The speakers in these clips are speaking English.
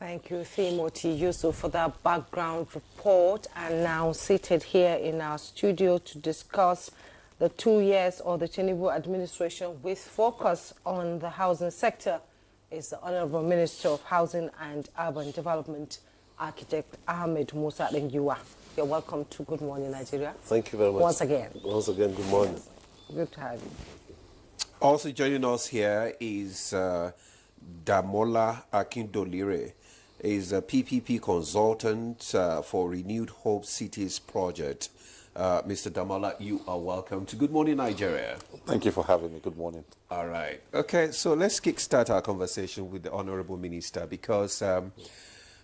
Thank you, Timothy Yusuf, for that background report. And now seated here in our studio to discuss the 2 years of the Tinubu administration with focus on the housing sector is the Honorable Minister of Housing and Urban Development, Architect Ahmed Musa Dengiwa. You're welcome to Good Morning Nigeria. Thank you very much. Once again, good morning. Good to have you. Also joining us here is Damola Akindolire. Is a PPP consultant for Renewed Hope Cities project. Mr. Damola, you are welcome to Good Morning Nigeria. Thank you for having me. Good morning. All right. Okay, so let's kickstart our conversation with the Honorable Minister because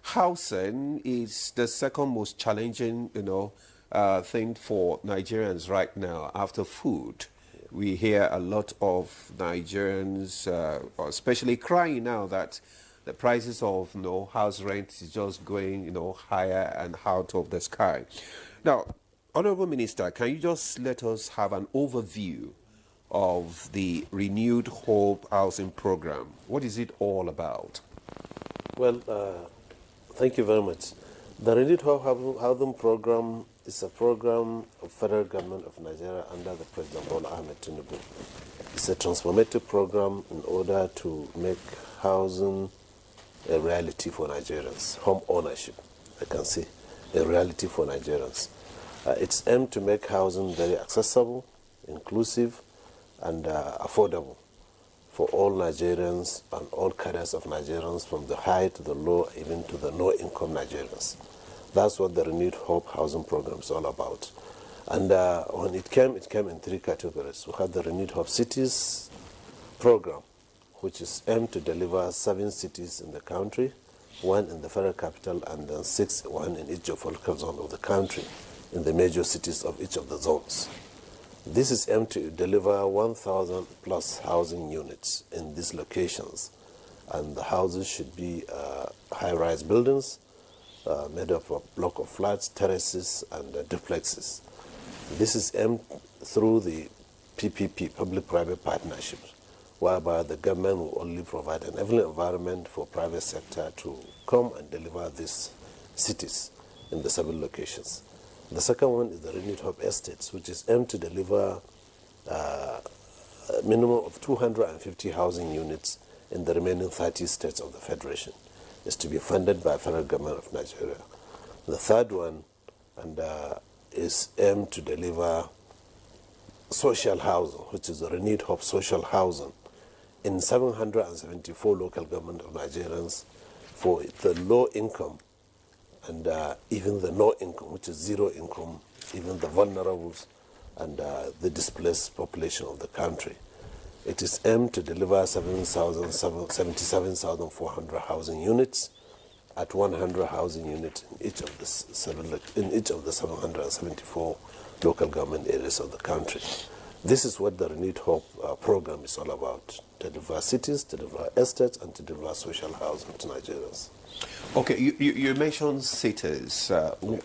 housing is the second most challenging, thing for Nigerians right now after food. We hear a lot of Nigerians, especially crying now that the prices of house rent is just going higher and out of the sky. Now, Honorable Minister, can you just let us have an overview of the Renewed Hope Housing Program? What is it all about? Well, thank you very much. The Renewed Hope Housing Program is a program of federal government of Nigeria under the President Bola Ahmed Tinubu. It's a transformative program in order to make housing a reality for Nigerians, home ownership, I can say, a reality for Nigerians. It's aimed to make housing very accessible, inclusive, and affordable for all Nigerians and all cadres of Nigerians, from the high to the low, even to the low-income Nigerians. That's what the Renewed Hope Housing Program is all about. And when it came in 3 categories. We had the Renewed Hope Cities program, which is aimed to deliver 7 cities in the country, 1 in the federal capital, and then 1 in each geographical zone of the country, in the major cities of each of the zones. This is aimed to deliver 1,000 plus housing units in these locations, and the houses should be high-rise buildings made up of block of flats, terraces, and duplexes. This is aimed through the PPP, public-private partnerships, whereby the government will only provide an environment for private sector to come and deliver these cities in the 7 locations. The second one is the Renewed Hope Estates, which is aimed to deliver a minimum of 250 housing units in the remaining 30 states of the Federation. It's to be funded by the federal government of Nigeria. The third one is aimed to deliver social housing, which is the Renewed Hope Social Housing, in 774 local government of Nigerians for the low income and even the no income, which is 0 income, even the vulnerables and the displaced population of the country. It is aimed to deliver 77,400 housing units at 100 housing units in each of the 774 local government areas of the country. This is what the Renewed Hope program is all about: to deliver cities, to deliver estates, and to deliver social housing to Nigerians. Okay, you mentioned cities.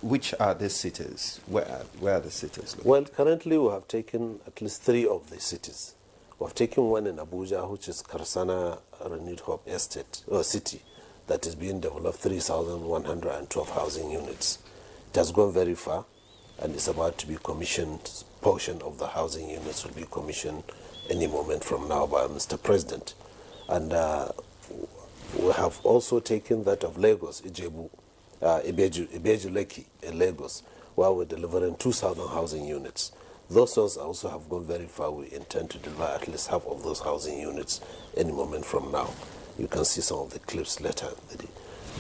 Which are the cities? Where are the cities located? Well, currently we have taken at least 3 of the cities. We have taken one in Abuja, which is Karsana Renewed Hope Estate, or city, that is being developed, 3,112 housing units. It has gone very far, and it's about to be commissioned. Portion of the housing units will be commissioned any moment from now by Mr. President. And we have also taken that of Lagos, Ibeju Lekki in Lagos, where we're delivering 2,000 housing units. Those ones also have gone very far. We intend to deliver at least half of those housing units any moment from now. You can see some of the clips later.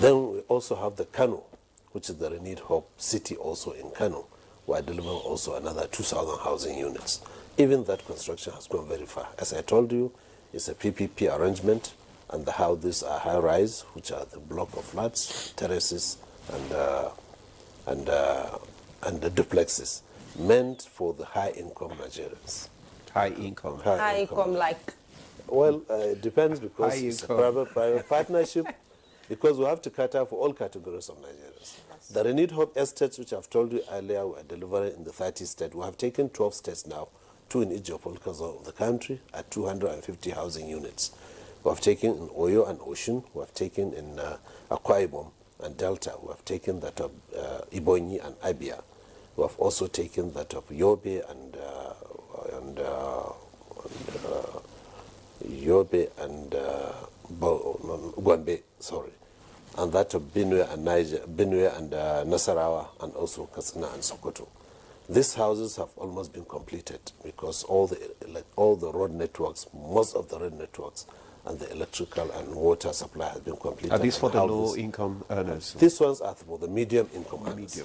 Then we also have the Kano, which is the Renewed Hope City, also in Kano. We are delivering also another 2,000 housing units. Even that construction has gone very far. As I told you, it's a PPP arrangement, and the houses are high-rise, which are the block of flats, terraces, and the duplexes, meant for the high-income Nigerians. High income. High income, like? Well, it depends, because it's a private partnership, because we have to cater for all categories of Nigerians. The Renewed Hope Estates, which I've told you earlier, we are delivering in the 30 states. We have taken 12 states now, 2 in each geographical zone of the country, at 250 housing units. We have taken in Oyo and Osun. We have taken in Akwa Ibom and Delta. We have taken that of Ibonyi and Abia. We have also taken that of Yobe and Gombe, sorry, and that of Benue and Nasarawa, and also Katsina and Sokoto. These houses have almost been completed because all the road networks, most of the road networks, and the electrical and water supply has been completed. Are these for the low-income earners? These ones are for the medium-income earners.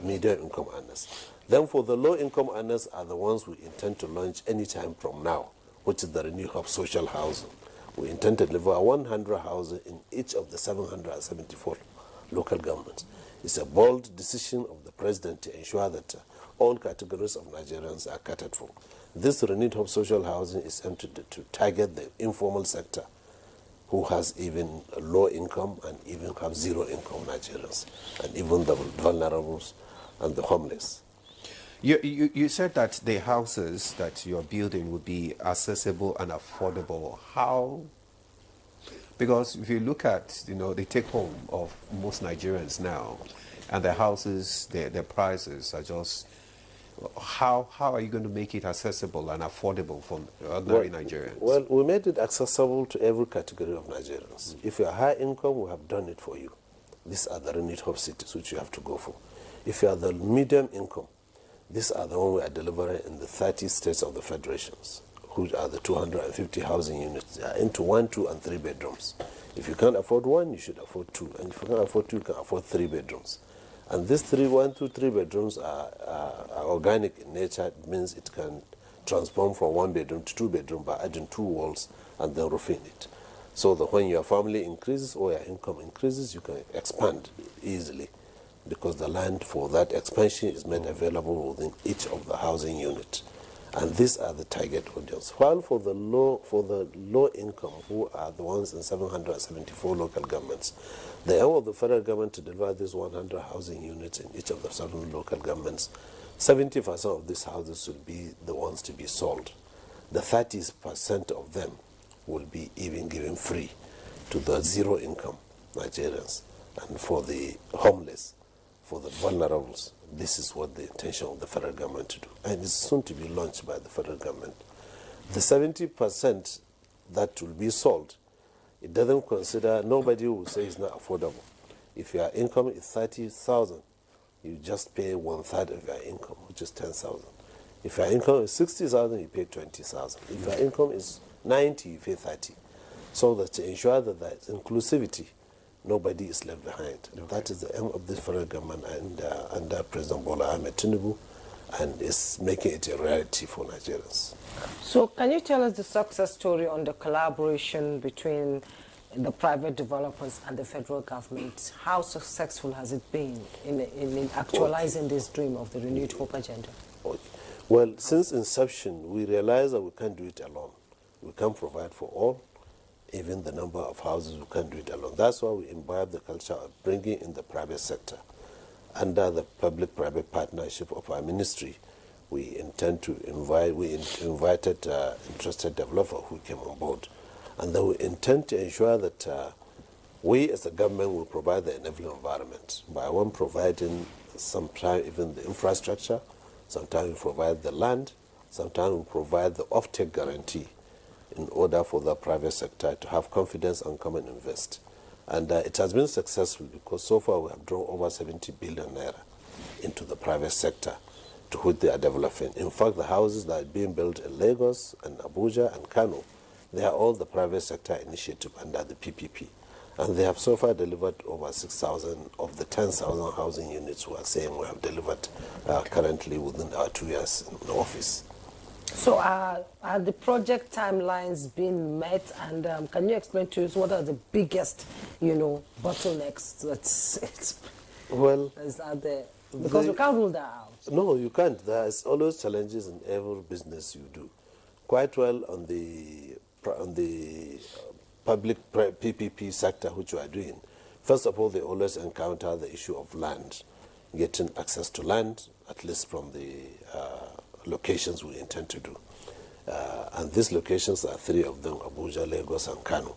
Medium-income earners. Then for the low-income earners are the ones we intend to launch anytime from now, which is the renewal of social housing. We intend to deliver 100 houses in each of the 774 local governments. It's a bold decision of the president to ensure that all categories of Nigerians are catered for. This renewed of social housing is aimed to target the informal sector, who has even a low income and even have zero income Nigerians, and even the vulnerables and the homeless. You said that the houses that you're building would be accessible and affordable. How? Because if you look at the take home of most Nigerians now, and the houses, their prices are just. How are you going to make it accessible and affordable for ordinary Nigerians? Well, we made it accessible to every category of Nigerians. If you are high income, we have done it for you. These are the renewed hub cities which you have to go for. If you are the medium income, these are the ones we are delivering in the 30 states of the federations, which are the 250 housing units. They are into 1, 2, and 3 bedrooms. If you can't afford one, you should afford 2. And if you can't afford 2, you can afford 3 bedrooms. And these 1, 2, 3 bedrooms are organic in nature. It means it can transform from 1 bedroom to 2 bedroom by adding 2 walls and then roofing it. So that when your family increases or your income increases, you can expand easily, because the land for that expansion is made available within each of the housing units. And these are the target audience. While for the low income, who are the ones in 774 local governments, the aim of the federal government to deliver these 100 housing units in each of the 7 local governments, 70% of these houses will be the ones to be sold. The 30% of them will be even given free to the zero income Nigerians. And for the homeless, for the vulnerables, this is what the intention of the federal government to do. And it's soon to be launched by the federal government. The 70% that will be sold, it doesn't consider, nobody will say it's not affordable. If your income is 30,000, you just pay 1/3 of your income, which is 10,000. If your income is 60,000, you pay 20,000. If your income is 90, you pay 30. So that to ensure that there is inclusivity, nobody is left behind. Okay. That is the aim of this federal government and under President Bola Ahmed Tinubu, and is making it a reality for Nigerians. So can you tell us the success story on the collaboration between the private developers and the federal government? How successful has it been in actualizing this dream of the Renewed Hope agenda? Well, since inception, we realized that we can't do it alone. We can't provide for all. Even the number of houses, we can't do it alone. That's why we imbibe the culture of bringing in the private sector. Under the public-private partnership of our ministry, we intend to invited interested developers who came on board. And then we intend to ensure that we as a government will provide the enabling environment by one providing sometimes even the infrastructure, sometimes we provide the land, sometimes we provide the off-take guarantee, in order for the private sector to have confidence and come and invest. And it has been successful, because so far we have drawn over 70 billion naira into the private sector to which they are developing. In fact, the houses that are being built in Lagos and Abuja and Kano, they are all the private sector initiative under the PPP. And they have so far delivered over 6,000 of the 10,000 housing units we are saying we have delivered currently within our 2 years in office. So are the project timelines being met, and can you explain to us what are the biggest, bottlenecks that's out there? Because we can't rule that out. No, you can't. There's always challenges in every business you do. Quite well on the public PPP sector, which we are doing. First of all, they always encounter the issue of land, getting access to land, at least from the locations we intend to do. And these locations are 3 of them, Abuja, Lagos, and Kano.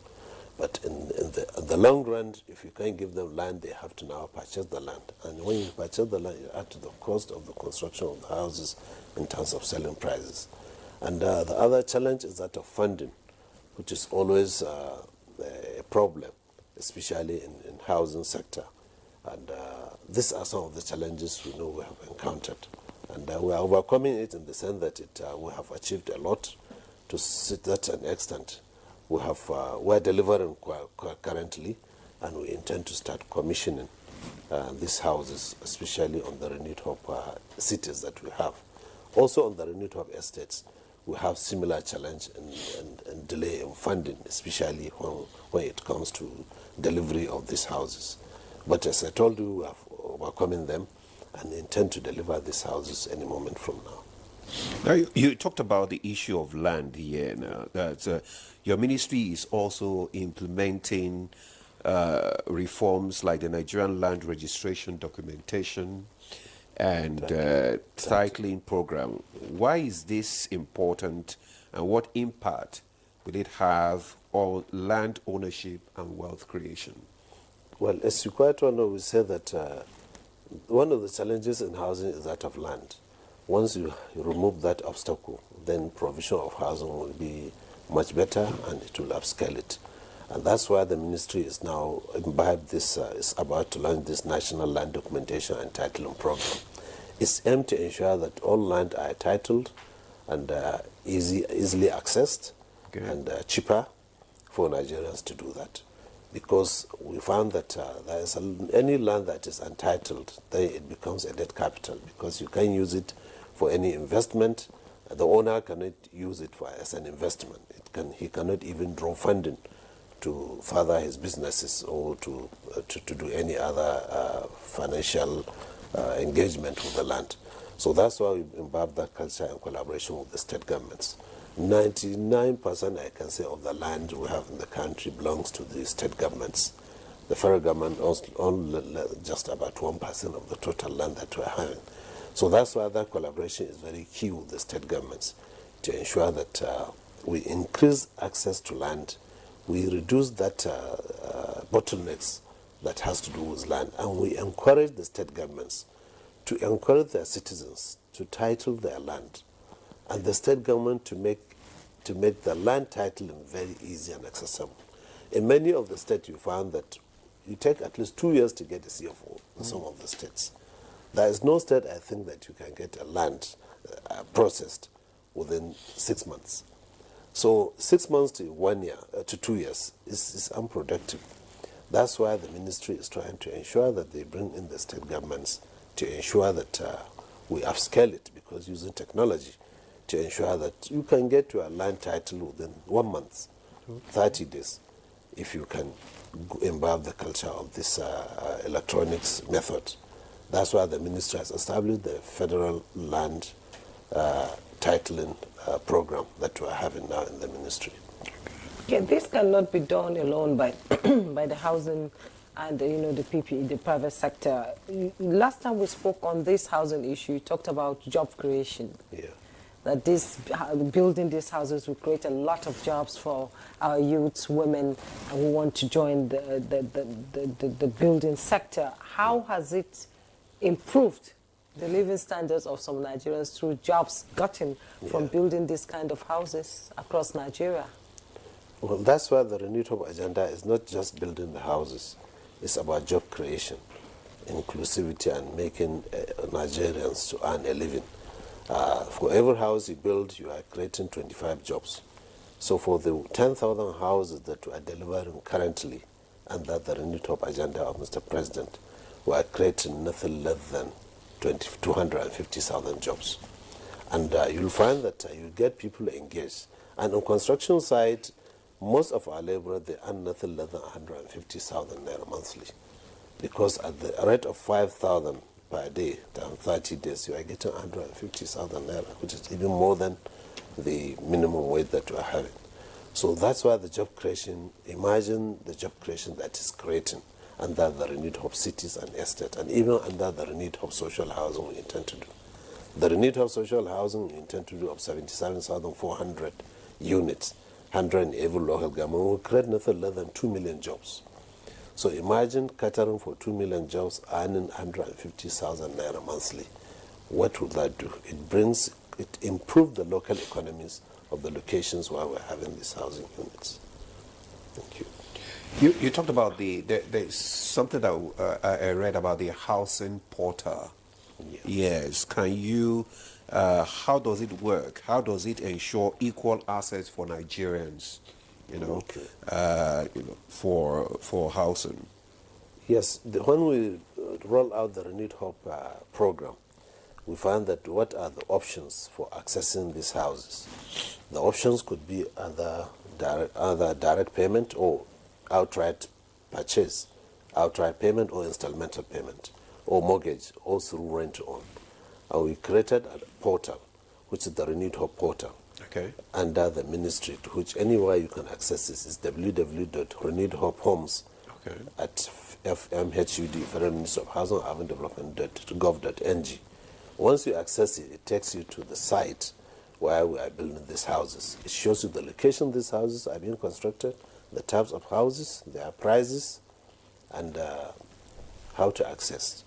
But in the long run, if you can't give them land, they have to now purchase the land. And when you purchase the land, you add to the cost of the construction of the houses in terms of selling prices. And the other challenge is that of funding, which is always a problem, especially in housing sector. And these are some of the challenges we know we have encountered. And we are overcoming it in the sense that we have achieved a lot to such an extent. We are delivering currently, and we intend to start commissioning these houses, especially on the renewed hope cities that we have. Also on the renewed hope estates, we have similar challenge and delay in funding, especially when it comes to delivery of these houses. But as I told you, we are overcoming them and intend to deliver these houses any moment from now. Now, you talked about the issue of land here now. That your ministry is also implementing reforms like the Nigerian land registration documentation and titling program. Why is this important, and what impact will it have on land ownership and wealth creation? Well, as you quite well know, we say that one of the challenges in housing is that of land. Once you remove that obstacle, then provision of housing will be much better and it will upscale it. And that's why the ministry is now imbibed this, is about to launch this National Land Documentation and Titling Program. It's aimed to ensure that all land are titled and easily accessed and cheaper for Nigerians to do that. Because we found that any land that is untitled, then it becomes a dead capital because you can't use it for any investment. The owner cannot use it as an investment. He cannot even draw funding to further his businesses or to do any other financial engagement with the land. So that's why we imbibed that culture in collaboration with the state governments. 99%, I can say, of the land we have in the country belongs to the state governments. The federal government owns just about 1% of the total land that we're having. So that's why that collaboration is very key with the state governments to ensure that we increase access to land, we reduce that bottlenecks that has to do with land, and we encourage the state governments to encourage their citizens to title their land, and the state government to make the land titling very easy and accessible. In many of the states, you found that you take at least 2 years to get a CFO in some of the states. There is no state, I think, that you can get a land processed within 6 months. So 6 months to 1 year, to 2 years is unproductive. That's why the ministry is trying to ensure that they bring in the state governments to ensure that we upscale it, because using technology to ensure that you can get to a land title within 1 month, 30 days, if you can imbibe the culture of this electronics method. That's why the ministry has established the federal land titling program that we are having now in the ministry. Okay, this cannot be done alone by by the housing and the PPE, the private sector. Last time we spoke on this housing issue, you talked about job creation. Yeah. That building these houses will create a lot of jobs for our youths, women, who want to join the building sector. How has it improved the living standards of some Nigerians through jobs gotten from building this kind of houses across Nigeria? Well, that's why the Renewed Hope agenda is not just building the houses. It's about job creation, inclusivity, and making Nigerians to earn a living. For every house you build, you are creating 25 jobs. So for the 10,000 houses that we are delivering currently, and that the Renewed Hope agenda of Mr. President, we are creating nothing less than 250,000 jobs. And you'll find that you get people engaged. And on construction side, most of our laborers, they earn nothing less than 150,000 naira monthly. Because at the rate of 5,000 per day, down 30 days, you are getting 150,000 naira, which is even more than the minimum wage that you are having. So that's why the job creation, imagine the job creation that is creating under the Renewed Hope cities and estate, and even under the Renewed Hope social housing we intend to do. The renewed hope social housing we intend to do of 77,400 units, 100 in every local government, will create nothing less than 2 million jobs. So imagine catering for 2 million jobs, earning 150,000 naira monthly. What would that do? It improves the local economies of the locations where we're having these housing units. Thank you. You talked about there's something that I read about the housing portal. Yes. Can you, how does it work? How does it ensure equal access for Nigerians, for housing? Yes, when we roll out the Renewed Hope program, we find that what are the options for accessing these houses? The options could be either direct payment or outright purchase, outright payment or installmental payment, or mortgage, or through rent-to-own. And we created a portal, which is the Renewed Hope portal, under the ministry, to which anywhere you can access this is www.renewedhopehomes at FMHUD, Federal Ministry of Housing and Urban Development.gov.ng. Once you access it, it takes you to the site where we are building these houses. It shows you the location these houses are being constructed, the types of houses, their prices, and how to access.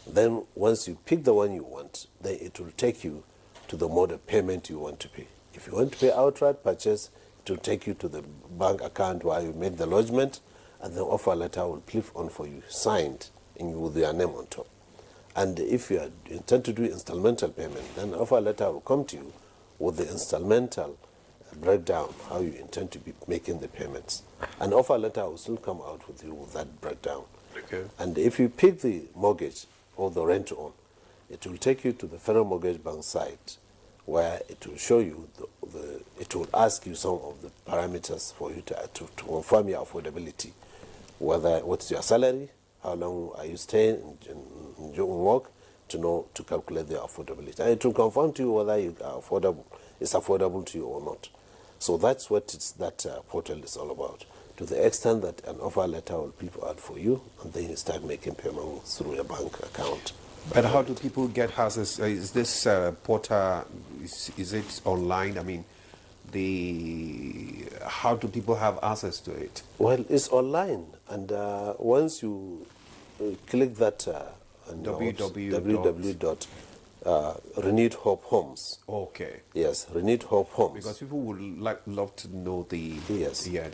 Then once you pick the one you want, then it will take you to the mode of payment you want to pay. If you want to pay outright purchase, it will take you to the bank account where you make the lodgement, and the offer letter will click on for you, signed, and with your name on top. And if you intend to do installmental payment, then the offer letter will come to you with the installmental breakdown, how you intend to be making the payments. An offer letter will still come out with you with that breakdown. And if you pick the mortgage or the rent-to-own, it will take you to the Federal Mortgage Bank site, where it will show you, it will ask you some of the parameters for you to confirm your affordability. What's your salary, how long are you staying in your work, to calculate the affordability. And it will confirm to you whether it's affordable to you or not. So that's what that portal is all about, to the extent that an offer letter will people out for you, and then you start making payment through a bank account. But how do people get houses? Is this portal, is it online? I mean, how do people have access to it? Well, it's online, and once you click that Renewed Hope Homes. Yes, Renewed Hope Homes. Because people would love to know the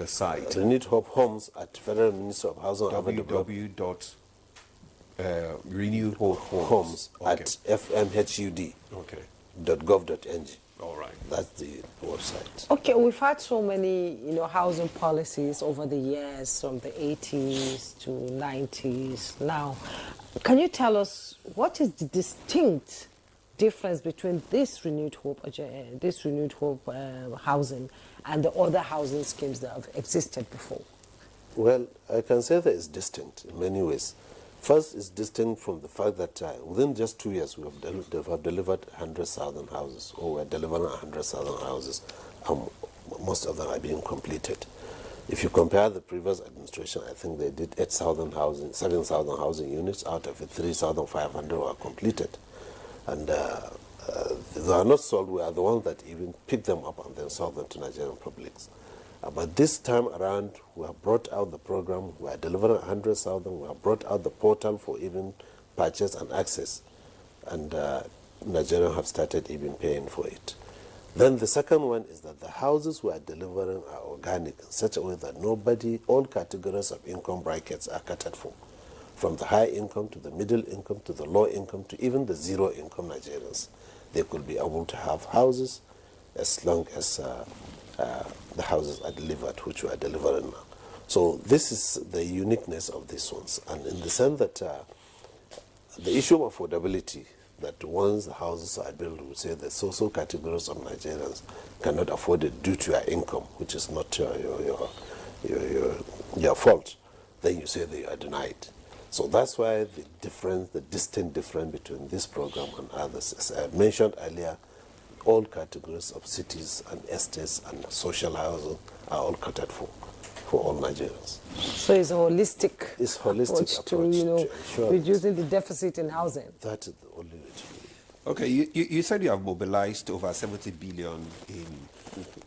site. Renewed Hope Homes at Federal Ministry of Housing and Urban Development. Renewed Hope Homes at FMHUD.gov.ng. All right. That's the website. Okay, we've had so many, housing policies over the years, from the 80s to 90s. Now, can you tell us what is the distinct difference between this Renewed Hope housing and the other housing schemes that have existed before? Well, I can say that it's distinct in many ways. First, it's distinct from the fact that within just 2 years, we have delivered 100,000 houses, or we're delivering 100,000 houses. Most of them are being completed. If you compare the previous administration, I think they did 7,000 housing units. Out of it, 3,500 were completed. And they are not sold. We are the ones that even pick them up and then sold them to Nigerian publics. But this time around, we have brought out the program. We are delivering 100,000. We have brought out the portal for even purchase and access. And Nigerians have started even paying for it. Then the second one is that the houses we are delivering are organic in such a way that all categories of income brackets are catered for. From the high income to the middle income to the low income to even the zero income Nigerians. They could be able to have houses as long as the houses are delivered, which we are delivering now. So this is the uniqueness of these ones. And in the sense that the issue of affordability, that once the houses are built, we say the social categories of Nigerians cannot afford it due to your income, which is not your fault, then you say they are denied. So that's why the distinct difference between this program and others, as I mentioned earlier, all categories of cities and estates and social housing are all catered for all Nigerians. So it's a holistic, approach to ensure reducing the deficit in housing. That is the only way to do it. Okay, you said you have mobilized over 70 billion in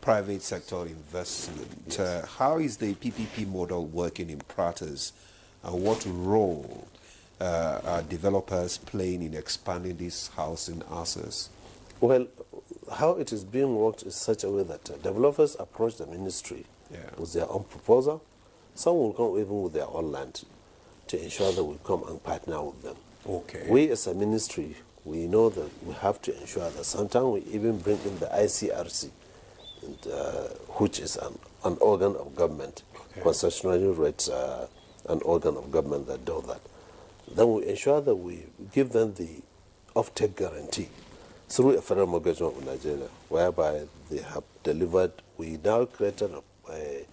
private sector investment. Yes. How is the PPP model working in practice, and what role are developers playing in expanding these housing assets? Well, how it is being worked is such a way that developers approach the ministry with their own proposal. Some will come even with their own land to ensure that we come and partner with them. Okay. We as a ministry, we know that we have to ensure that sometimes we even bring in the ICRC, and, which is an organ of government, concessionary rates, an organ of government that do that. Then we ensure that we give them the off-take guarantee through a federal mortgage of Nigeria, whereby they have delivered. We now created a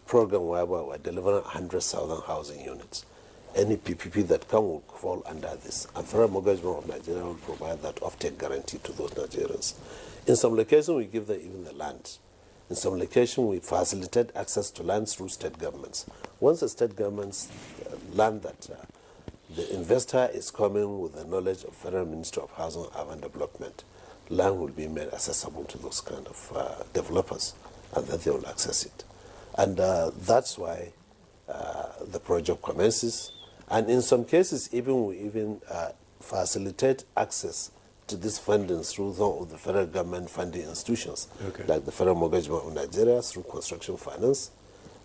program whereby we're delivering 100,000 housing units. Any PPP that come will fall under this. And federal mortgage of Nigeria will provide that off-take guarantee to those Nigerians. In some locations, we give them even the land. In some locations, we facilitate access to land through state governments. Once the state governments land that the investor is coming with the knowledge of Federal Ministry of Housing and Urban Development, land will be made accessible to those kind of developers, and then they will access it. And that's why the project commences. And in some cases, we even facilitate access to this funding through some of the federal government funding institutions, like the Federal Mortgage Bank of Nigeria through construction finance.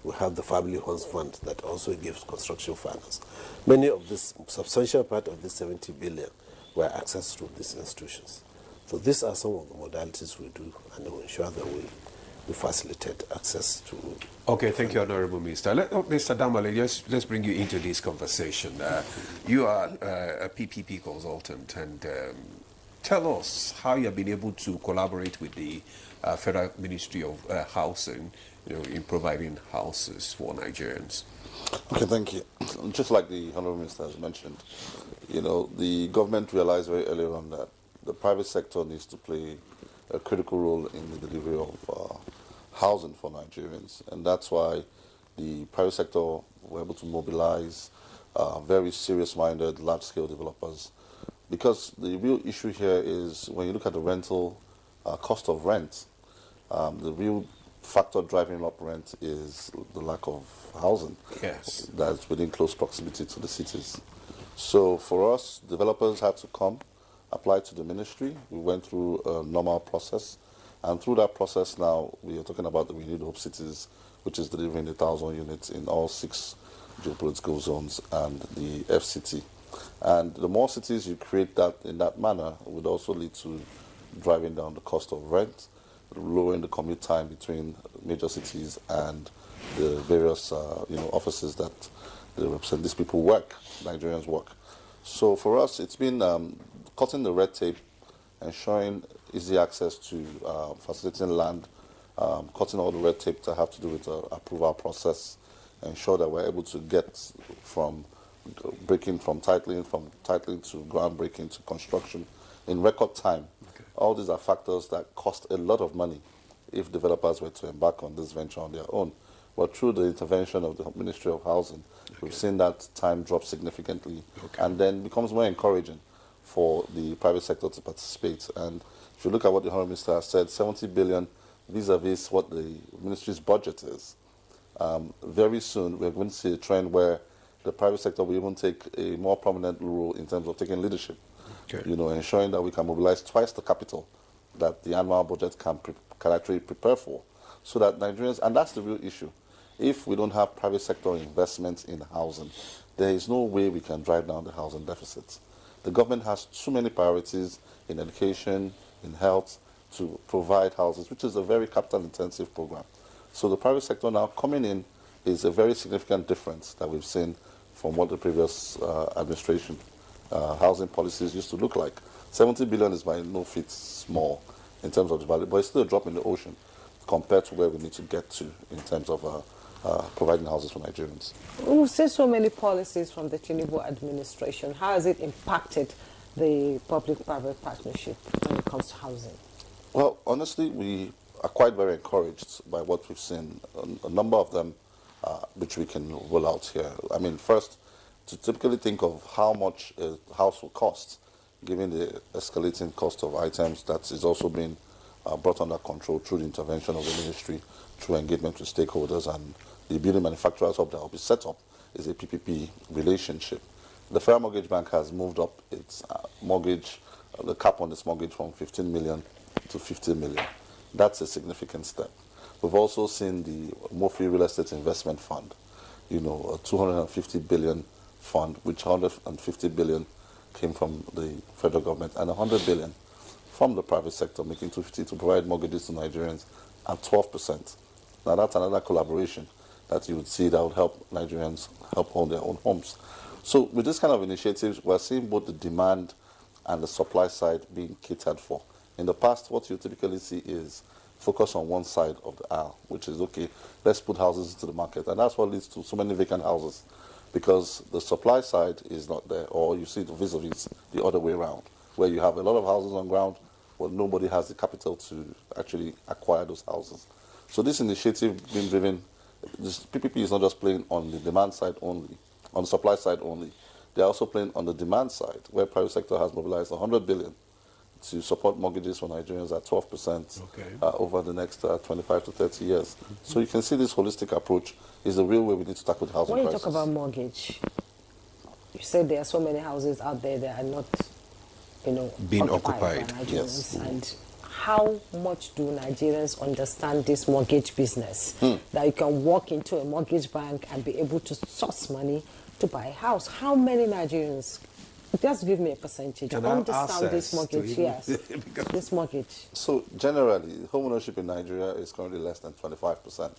We have the Family Homes Fund that also gives construction finance. Many of this, substantial part of this 70 billion were accessed through these institutions. So these are some of the modalities we do, and we ensure that we facilitate access to. Okay, thank you, Honorable Minister. Mr. Damale, let's bring you into this conversation. You are a PPP consultant, and tell us how you have been able to collaborate with the Federal Ministry of Housing, in providing houses for Nigerians. Okay, thank you. Just like the Honorable Minister has mentioned, the government realized very early on that the private sector needs to play a critical role in the delivery of housing for Nigerians. And that's why the private sector were able to mobilize very serious-minded, large-scale developers. Because the real issue here is when you look at the rental cost of rent, the real factor driving up rent is the lack of housing that's within close proximity to the cities. So for us, developers had to come, apply to the ministry. We went through a normal process. And through that process now, we are talking about the Renewed Hope Cities, which is delivering 1,000 units in all 6 geopolitical zones and the FCT. And the more cities you create that in that manner would also lead to driving down the cost of rent, lowering the commute time between major cities and the various offices that they represent. These people work, Nigerians work. So for us, it's been cutting the red tape, ensuring easy access to facilitating land, cutting all the red tape to have to do with the approval process, ensure that we're able to get from titling to groundbreaking to construction in record time. All these are factors that cost a lot of money if developers were to embark on this venture on their own. But through the intervention of the Ministry of Housing, we've seen that time drop significantly, and then becomes more encouraging for the private sector to participate. And if you look at what the Honourable Minister has said, 70 billion vis-a-vis what the ministry's budget is, very soon we're going to see a trend where the private sector will even take a more prominent role in terms of taking leadership. Ensuring that we can mobilize twice the capital that the annual budget can actually prepare for, so that Nigerians, and that's the real issue, if we don't have private sector investment in housing, there is no way we can drive down the housing deficit. The government has too many priorities in education, in health, to provide houses, which is a very capital-intensive program. So the private sector now coming in is a very significant difference that we've seen from what the previous administration housing policies used to look like. 70 billion is by no feet small in terms of the value, but it's still a drop in the ocean compared to where we need to get to in terms of providing houses for Nigerians. We've seen so many policies from the Tinubu administration. How has it impacted the public-private partnership when it comes to housing? Well, honestly, we are quite very encouraged by what we've seen. A number of them, which we can roll out here. I mean, first, to typically think of how much a house will cost, given the escalating cost of items that is also being brought under control through the intervention of the ministry, through engagement with stakeholders, and the Building Manufacturers Hub that will be set up is a PPP relationship. The Federal Mortgage Bank has moved up its mortgage, the cap on its mortgage from 15 million to 50 million. That's a significant step. We've also seen the Mofi Real Estate Investment Fund, a 250 billion fund, which 150 billion came from the federal government and 100 billion from the private sector, making 250 to provide mortgages to Nigerians at 12%. Now that's another collaboration that you would see that would help Nigerians help own their own homes. So with this kind of initiatives, we're seeing both the demand and the supply side being catered for. In the past, what you typically see is focus on one side of the aisle, which is, okay, let's put houses into the market. And that's what leads to so many vacant houses, because the supply side is not there, or you see it vis-a-vis the other way around, where you have a lot of houses on ground, but nobody has the capital to actually acquire those houses. So this initiative being driven, this PPP is not just playing on the demand side only, on the supply side only. They're also playing on the demand side, where private sector has mobilized 100 billion to support mortgages for Nigerians at 12% over the next 25 to 30 years. So you can see this holistic approach is the real way we need to tackle the housing crisis. When you talk about mortgage, you said there are so many houses out there that are not, being occupied by Nigerians. Yes. And how much do Nigerians understand this mortgage business? That you can walk into a mortgage bank and be able to source money to buy a house. How many Nigerians, just give me a percentage, understand this mortgage? Yes, this mortgage. So generally, home ownership in Nigeria is currently less than 25%.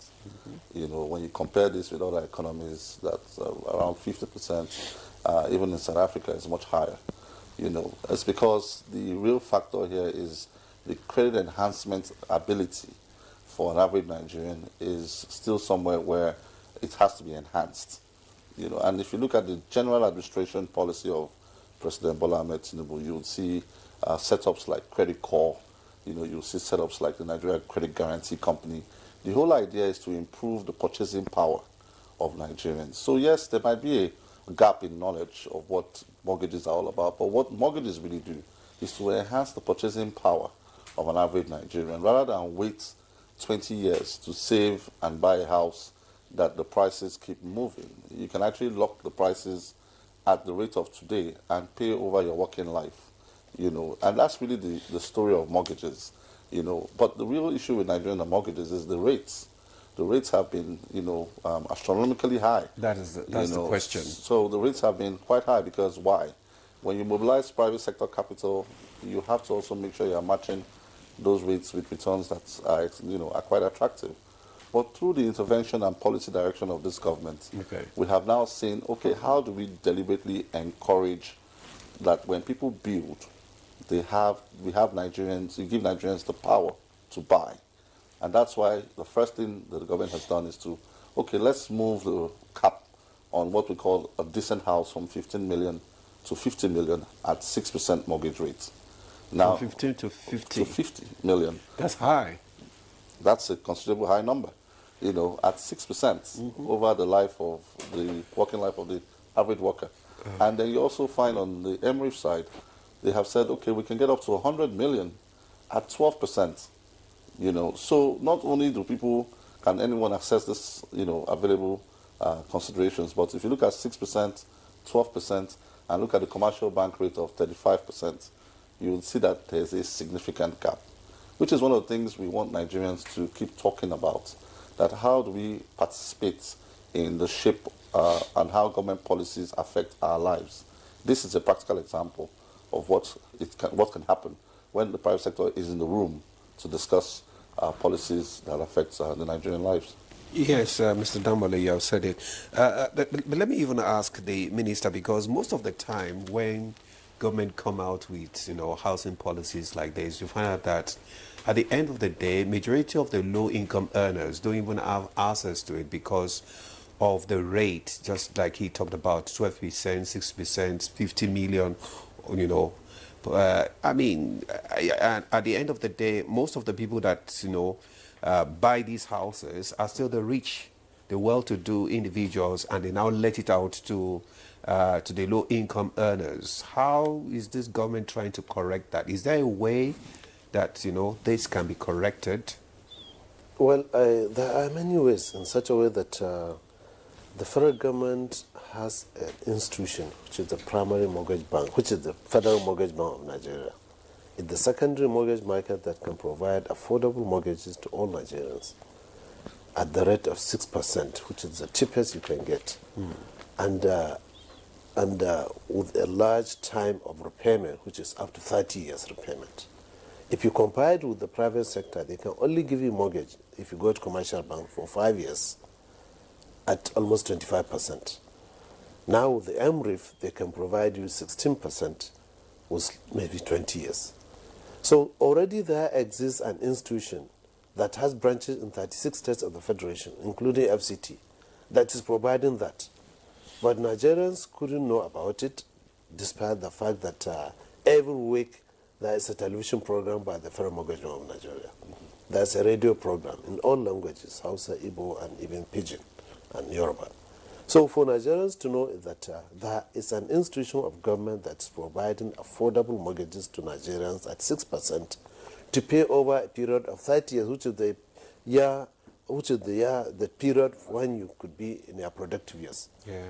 When you compare this with other economies, that's around 50%. Even in South Africa, it's much higher. It's because the real factor here is the credit enhancement ability for an average Nigerian is still somewhere where it has to be enhanced. And if you look at the general administration policy of President Bola Ahmed Tinubu, you would see setups like Credit Corps, you'll see setups like the Nigeria Credit Guarantee Company. The whole idea is to improve the purchasing power of Nigerians. So yes, there might be a gap in knowledge of what mortgages are all about, but what mortgages really do is to enhance the purchasing power of an average Nigerian, rather than wait 20 years to save and buy a house that the prices keep moving. You can actually lock the prices at the rate of today and pay over your working life, and that's really the story of mortgages, But the real issue with Nigerian mortgages is the rates. The rates have been, astronomically high. That's the question. So the rates have been quite high because why? When you mobilize private sector capital, you have to also make sure you are matching those rates with returns that are quite attractive. But through the intervention and policy direction of this government, we have now seen, how do we deliberately encourage that when people build, we have Nigerians, you give Nigerians the power to buy. And that's why the first thing that the government has done is to, let's move the cap on what we call a decent house from 15 million to 50 million at 6% mortgage rate. Now, from 15 to 50? To 50 million. That's high. That's a considerable high number, at 6% over the working life of the average worker. And then you also find on the MREF side, they have said, we can get up to 100 million at 12%. So not only can anyone access this, available considerations, but if you look at 6%, 12%, and look at the commercial bank rate of 35%, you will see that there's a significant gap, which is one of the things we want Nigerians to keep talking about, that how do we participate in the shape and how government policies affect our lives. This is a practical example of what can happen when the private sector is in the room to discuss policies that affect the Nigerian lives. Yes, Mr. Dambale, you have said it. But let me even ask the minister, because most of the time when government come out with housing policies like this, you find out that at the end of the day, majority of the low-income earners don't even have access to it because of the rate, just like he talked about, 12%, 6%, 50 million, I mean, at the end of the day, most of the people that, buy these houses are still the rich the well-to-do individuals, and they now let it out to the low-income earners. How is this government trying to correct that? Is there a way that, you know, this can be corrected? Well, there are many ways, in such a way that the federal government has an institution, which is the primary mortgage bank, which is the Federal Mortgage Bank of Nigeria. It's the secondary mortgage market that can provide affordable mortgages to all Nigerians at the rate of 6%, which is the cheapest you can get, and with a large time of repayment, which is up to 30 years repayment. If you compare it with the private sector, they can only give you mortgage if you go to commercial bank for 5 years at almost 25%. Now with the MRIF, they can provide you 16% with maybe 20 years. So already there exists an institution that has branches in 36 states of the Federation, including FCT, that is providing that. But Nigerians couldn't know about it, despite the fact that every week there is a television program by the Federal Mortgage Bank of Nigeria. There's a radio program in all languages, Hausa, Igbo, and even Pidgin and Yoruba. So for Nigerians to know that there is an institution of government that's providing affordable mortgages to Nigerians at 6% to pay over a period of 30 years, which is the period when you could be in your productive years. Yeah.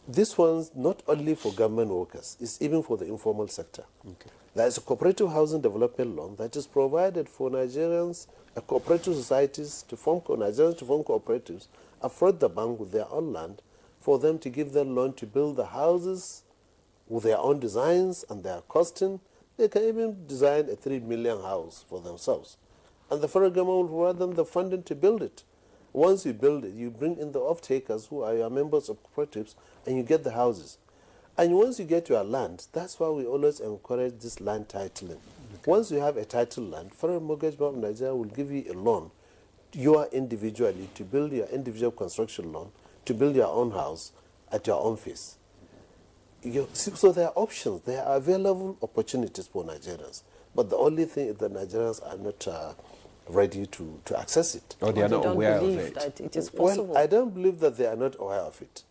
This one's not only for government workers, it's even for the informal sector. Okay. There is a cooperative housing development loan that is provided for Nigerians, cooperative societies to form Nigerians to form cooperatives, afford the bank with their own land for them to give them loan to build the houses with their own designs and their costing. They can even design a 3 million house for themselves. And the federal government will provide them the funding to build it. Once you build it, you bring in the off-takers who are your members of cooperatives, and you get the houses. And once you get your land, that's why we always encourage this land titling. Okay. Once you have a title land, Federal Mortgage Bank of Nigeria will give you a loan, you are individually, to build your individual construction loan, to build your own house at your own pace. So there are options, there are available opportunities for Nigerians. But the only thing is that Nigerians are not ready to access it. Or they are not aware of it. That it is possible. Well, I don't believe that they are not aware of it.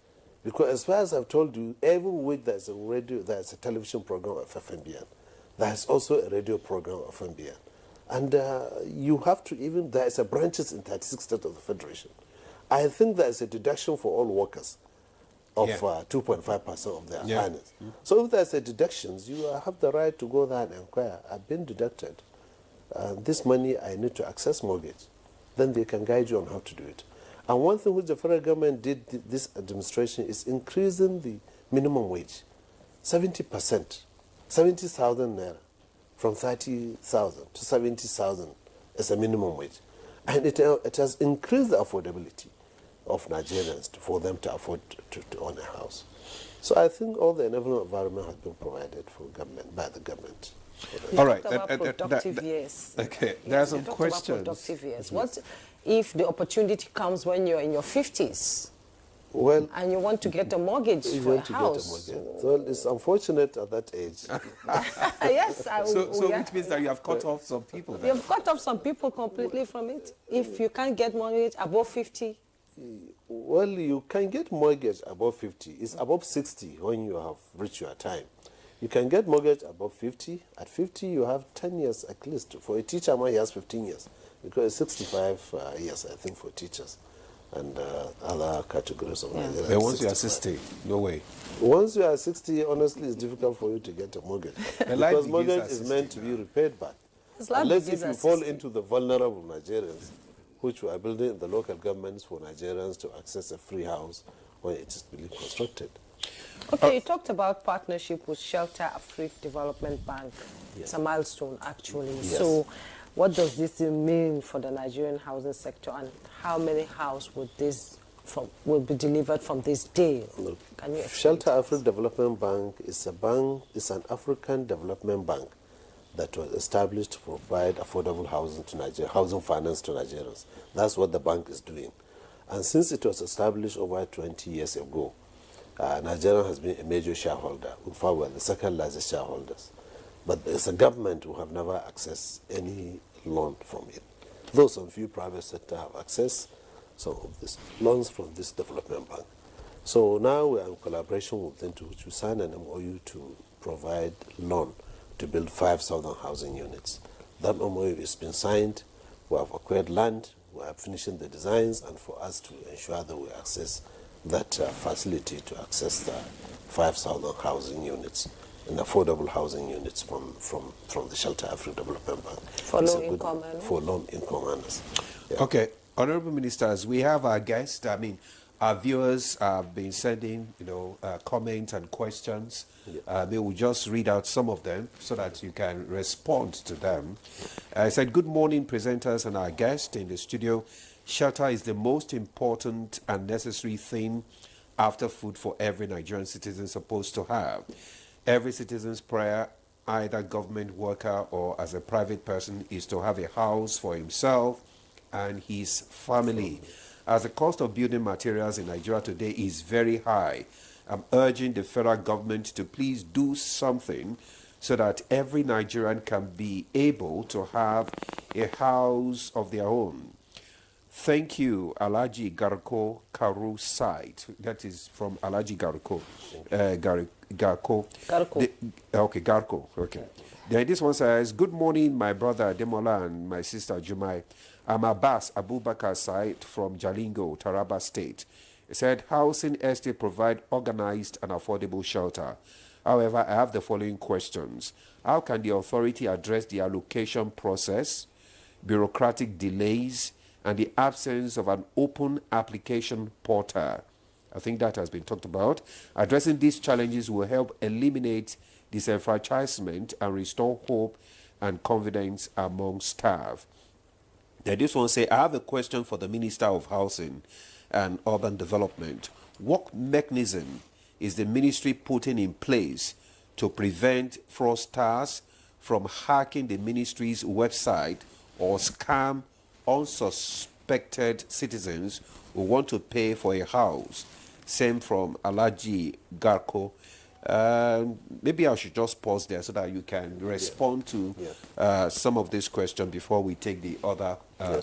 Because as far as I've told you, every week there's a radio, there's a television program of FMBN. There's also a radio program of FMBN. And you have to even, there is a branches in 36 states of the Federation. I think there is a deduction for all workers of 2.5% of their earnings. So if there's a deduction, you have the right to go there and inquire. I've been deducted. This money I need to access mortgage. Then they can guide you on how to do it. And one thing which the federal government did this administration is increasing the minimum wage, 70%, 70,000 naira, from 30,000 to 70,000 as a minimum wage. And it has increased the affordability of Nigerians for them to afford to own a house. So I think all the enabling environment has been provided for government, by the government. All right. Productive years. Okay, there are some questions. Productive years. What if the opportunity comes when you're in your 50s? Well, and you want to get a mortgage for a house? Well, it's unfortunate at that age. Yes. So which means that you have cut off some people then? You've cut off some people completely from it. If you can't get mortgage above 50? Well, you can get mortgage above 50. It's above 60 when you have reached your time. You can get mortgage above 50. At 50, you have 10 years at least. For a teacher, he has 15 years. Because it's 65 years, I think, for teachers and other categories of Nigeria. But once you are 60, no way. Once you are 60, honestly, it's difficult for you to get a mortgage. Because mortgage is meant to be repaid back. Unless if you fall into the vulnerable Nigerians, which we are building the local governments for Nigerians to access a free house when it is being constructed. Okay, you talked about partnership with Shelter Africa Development Bank. Yes. It's a milestone, actually. Yes. So what does this mean for the Nigerian housing sector, and how many houses will be delivered from this deal? Look, Can you Shelter Africa Development Bank is an African development bank that was established to provide affordable housing to Nigeria, housing finance to Nigerians. That's what the bank is doing. And since it was established over 20 years ago, Nigeria has been a major shareholder. In fact, we're the second largest shareholders. But as a government, we have never accessed any loan from it. Though some few private sector have access, some of these loans from this development bank. So now we are in collaboration with them to sign an MOU to provide loan to build 5,000 housing units. That MOU has been signed. We have acquired land. We are finishing the designs, and for us to ensure that we access that facility to access the 5,000 housing units and affordable housing units from the Shelter Africa Development Bank. For low-income earners? For low-income earners. Yeah. Okay. Honorable Ministers, we have our guests. I mean, our viewers have been sending, comments and questions. Yeah. They will just read out some of them so that you can respond to them. I said, good morning, presenters and our guest in the studio. Shelter is the most important and necessary thing after food for every Nigerian citizen supposed to have. Every citizen's prayer, either government worker or as a private person, is to have a house for himself and his family. As the cost of building materials in Nigeria today is very high, I'm urging the federal government to please do something so that every Nigerian can be able to have a house of their own. Thank you, Alhaji Garko Karu site. That is from Alhaji Garko. Garko. Okay, Garko. Okay. Then this one says, good morning, my brother Demola and my sister Jumai. I'm Abbas Abubakar site from Jalingo, Taraba State. He said, housing estate provide organized and affordable shelter. However, I have the following questions. How can the authority address the allocation process, bureaucratic delays, and the absence of an open application portal? I think that has been talked about. Addressing these challenges will help eliminate disenfranchisement and restore hope and confidence among staff. Now, this one say, I have a question for the Minister of Housing and Urban Development. What mechanism is the ministry putting in place to prevent fraudsters from hacking the ministry's website or scam unsuspected citizens who want to pay for a house? Same from Alhaji Garko. Maybe I should just pause there so that you can respond to some of these questions before we take the other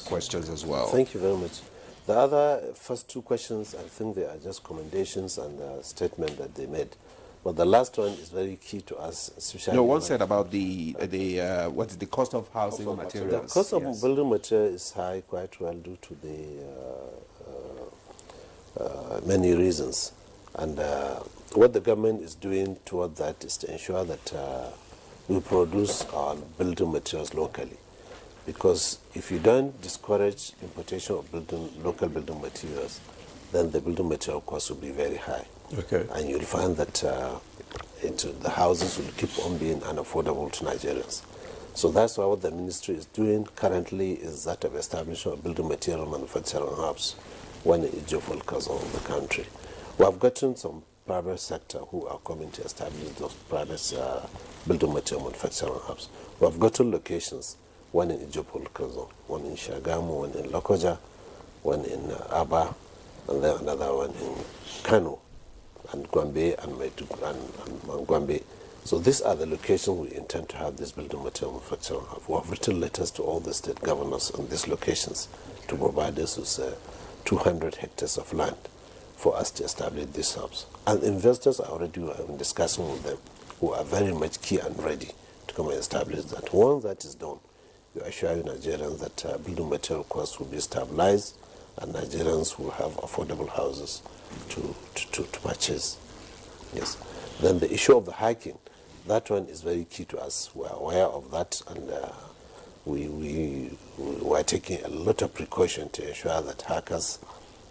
questions as well. Thank you very much. The other first two questions, I think they are just commendations and a statement that they made. But the last one is very key to us, especially. No, one said about the what is the cost of housing materials. The cost of building material is high quite well due to the many reasons. And what the government is doing toward that is to ensure that we produce our building materials locally. Because if you don't discourage importation of local building materials, then the building material cost will be very high. Okay. And you'll find that the houses will keep on being unaffordable to Nigerians. So that's why what the ministry is doing currently is that of establishing a building material manufacturing hubs, one in each of all corners of the country. We have gotten some private sector who are coming to establish those private building material manufacturing hubs. We have gotten locations, one in Ijopol, one in Shagamu, one in Lokoja, one in Aba, and then another one in Kano, and Gwambe and Gwambe. So these are the locations we intend to have this building material manufacturing hub. We have written letters to all the state governors on these locations to provide us with 200 hectares of land for us to establish these hubs. And investors are already discussing with them, who are very much key and ready to come and establish that. Once that is done, we assure Nigerians that building material costs will be stabilized and Nigerians will have affordable houses to purchase. Yes. Then the issue of the hacking, that one is very key to us. We are aware of that, and we are taking a lot of precaution to ensure that hackers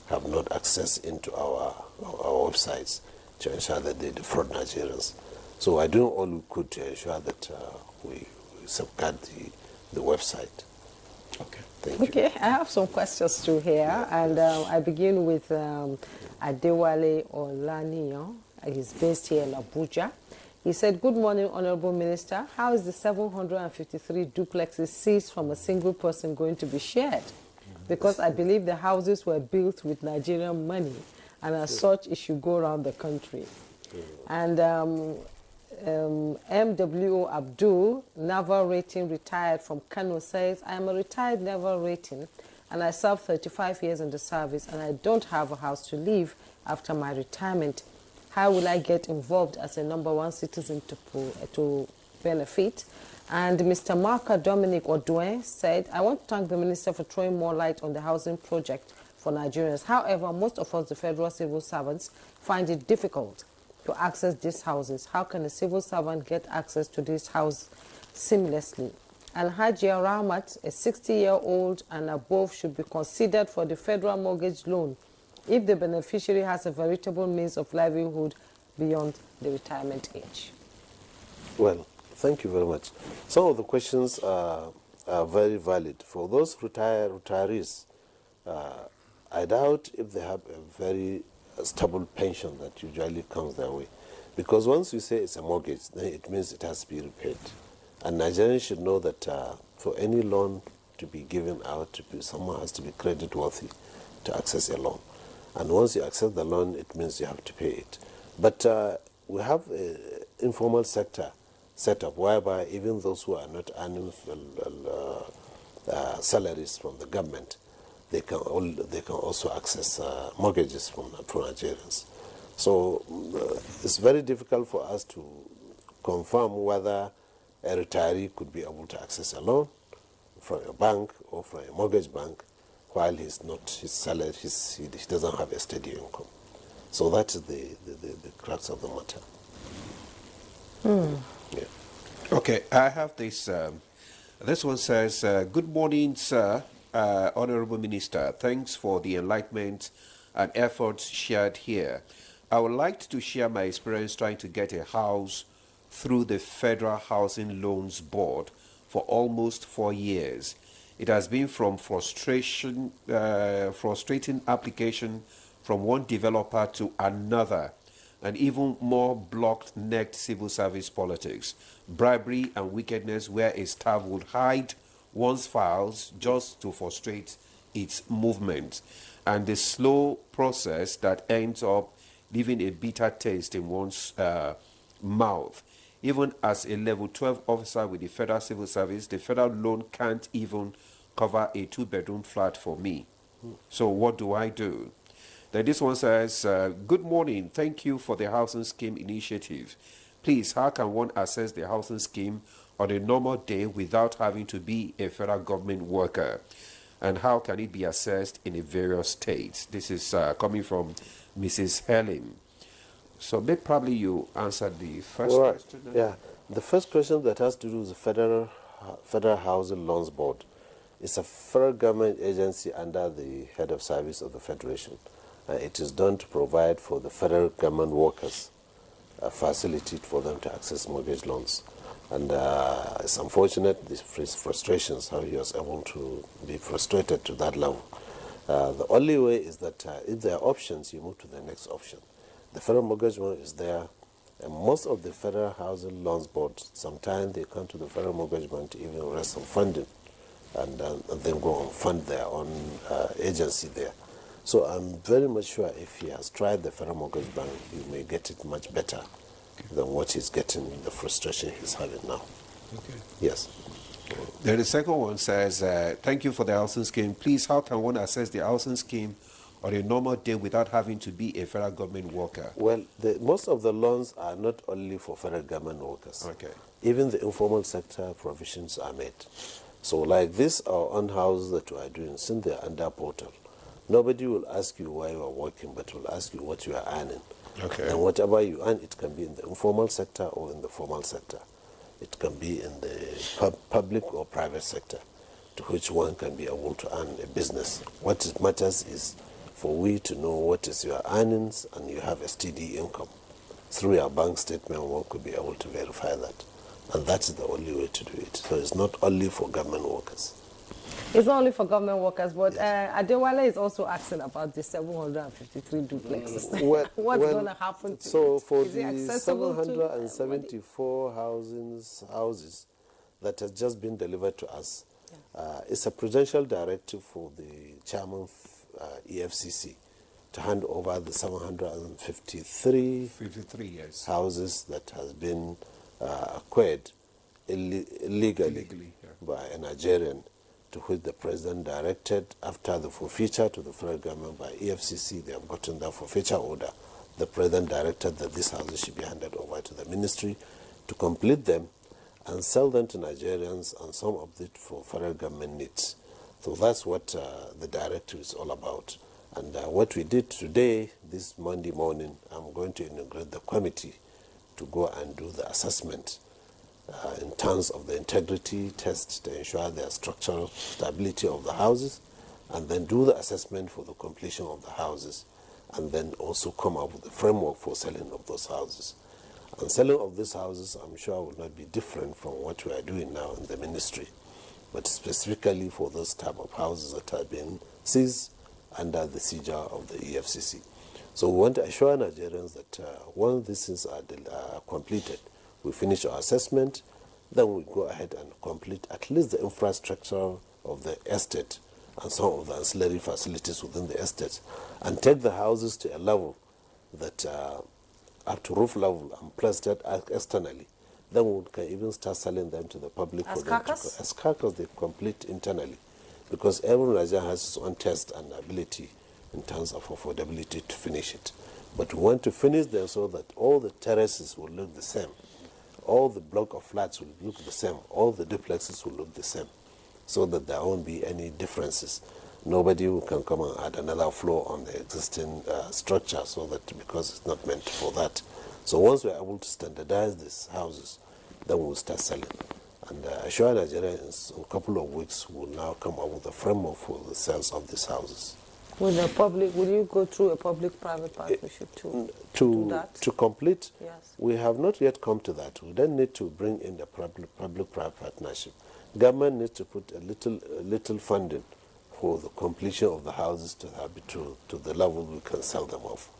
have not access into our websites to ensure that they defraud Nigerians. So we're doing all we could to ensure that we safeguard the website. Okay. Thank you. Okay, I have some questions too here, and I begin with Adewale Olaniyan. He's based here in Abuja. He said, good morning, Honorable Minister. How is the 753 duplexes seized from a single person going to be shared? Because I believe the houses were built with Nigerian money, and as such, it should go around the country. And MWO Abdul, naval rating, retired from Kano, says, I am a retired naval rating. and I served 35 years in the service and I don't have a house to live after my retirement. How will I get involved as a number one citizen to benefit? And Mr. Marka Dominic Oduen said, I want to thank the Minister for throwing more light on the housing project for Nigerians. However, most of us, the federal civil servants, find it difficult to access these houses. How can a civil servant get access to this house seamlessly? And Hajia Rahmat, a 60-year-old and above, should be considered for the federal mortgage loan if the beneficiary has a veritable means of livelihood beyond the retirement age. Well, thank you very much. Some of the questions are very valid. For those retirees, I doubt if they have a very stable pension that usually comes their way. Because once you say it's a mortgage, then it means it has to be repaid. And Nigerians should know that for any loan to be given out, someone has to be credit worthy to access a loan. And once you accept the loan, it means you have to pay it. But we have an informal sector set up whereby even those who are not earning salaries from the government, they can also access mortgages from Nigerians. So it's very difficult for us to confirm whether a retiree could be able to access a loan from a bank or from a mortgage bank while he's not, his salary, he doesn't have a steady income. So that is the crux of the matter. Yeah. Okay, I have this. This one says, good morning, sir, Honorable Minister. Thanks for the enlightenment and efforts shared here. I would like to share my experience trying to get a house through the Federal Housing Loans Board for almost 4 years. It has been from frustrating application from one developer to another, and even more blocked-necked civil service politics, bribery and wickedness where a staff would hide one's files just to frustrate its movement, and the slow process that ends up leaving a bitter taste in one's mouth. Even as a level 12 officer with the Federal Civil Service, the federal loan can't even cover a 2-bedroom flat for me. So what do I do? Then this one says, good morning. Thank you for the housing scheme initiative. Please, how can one access the housing scheme on a normal day without having to be a federal government worker? And how can it be assessed in the various states? This is coming from Mrs. Helen. So probably you answered the first question. Yeah, the first question that has to do with the Federal Housing Loans Board is a federal government agency under the head of service of the Federation. It is done to provide for the federal government workers a facility for them to access mortgage loans. And it's unfortunate, these frustrations, how he was able to be frustrated to that level. The only way is that if there are options, you move to the next option. The federal mortgage loan is there, and most of the Federal Housing Loans Board, sometimes they come to the federal mortgage bank to even raise some funding and then go and fund their own agency there. So I'm very much sure if he has tried the federal mortgage bank, he may get it much better than what he's getting, the frustration he's having now. Okay. Yes. Then the second one says, thank you for the housing scheme. Please, how can one access the housing scheme on a normal day without having to be a federal government worker? Well, most of the loans are not only for federal government workers. Okay. Even the informal sector provisions are made. So like this, our own houses that we are doing, since they are under portal, nobody will ask you why you are working, but will ask you what you are earning. Okay. And whatever you earn, it can be in the informal sector or in the formal sector. It can be in the public or private sector, to which one can be able to earn a business. What it matters is for we to know what is your earnings and you have a steady income. Through your bank statement, one could be able to verify that. And that's the only way to do it. So it's not only for government workers. It's not only for government workers, but Adewale is also asking about the 753 duplexes. What's going to happen to So it? for Is it the accessible to 774 houses that has just been delivered to us, it's a presidential directive for the chairman of EFCC to hand over the 753 houses that has been acquired illegally by a Nigerian to which the president directed after the forfeiture to the federal government by EFCC. They have gotten that forfeiture order. The president directed that these houses should be handed over to the ministry to complete them and sell them to Nigerians, and some of it for federal government needs. So that's what the directive is all about. And what we did today, this Monday morning, I'm going to inaugurate the committee to go and do the assessment in terms of the integrity test to ensure the structural stability of the houses, and then do the assessment for the completion of the houses, and then also come up with the framework for selling of those houses. And selling of these houses, I'm sure, will not be different from what we are doing now in the ministry, but specifically for those type of houses that have been seized under the seizure of the EFCC. So we want to assure Nigerians that once these things are completed, we finish our assessment, then we go ahead and complete at least the infrastructure of the estate and some of the ancillary facilities within the estate, and take the houses to a level that up to roof level and place that externally. Then we can even start selling them to the public As for them carcass? as carcass. They complete internally, because every Nigerian has his own taste and ability in terms of affordability to finish it. But we want to finish them so that all the terraces will look the same, all the block of flats will look the same, all the duplexes will look the same, so that there won't be any differences. Nobody who can come and add another floor on the existing structure, so that, because it's not meant for that. So once we're able to standardize these houses, then we'll start selling. And assure Nigerians in a couple of weeks will now come up with a framework for the sales of these houses. Will you go through a public-private partnership to do that? To complete, Yes. we have not yet come to that. We then need to bring in the public-private partnership. Government needs to put a little funding for the completion of the houses to the level we can sell them off.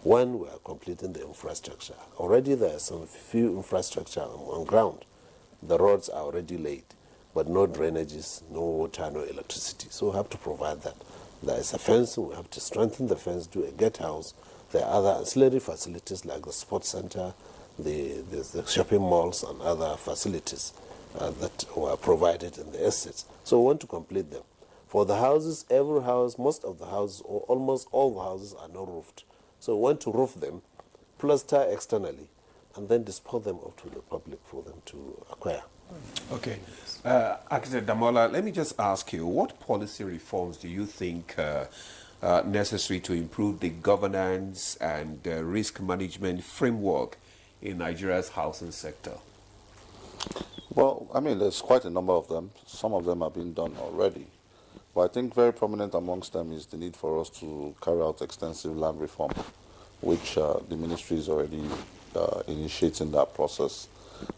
One, we are completing the infrastructure. Already there are some few infrastructure on ground. The roads are already laid, but no drainages, no water, no electricity. So we have to provide that. There is a fence, we have to strengthen the fence, do a gate house. There are other ancillary facilities like the sports center, the shopping malls and other facilities that were provided in the estates. So we want to complete them. For the houses, every house, most of the houses, or almost all the houses are not roofed. So we want to roof them, plaster externally, and then dispose them off to the public for them to acquire. Okay. Architect Damola, let me just ask you, what policy reforms do you think necessary to improve the governance and risk management framework in Nigeria's housing sector? Well, I mean, there's quite a number of them. Some of them have been done already. But I think very prominent amongst them is the need for us to carry out extensive land reform, which the ministry is already initiating that process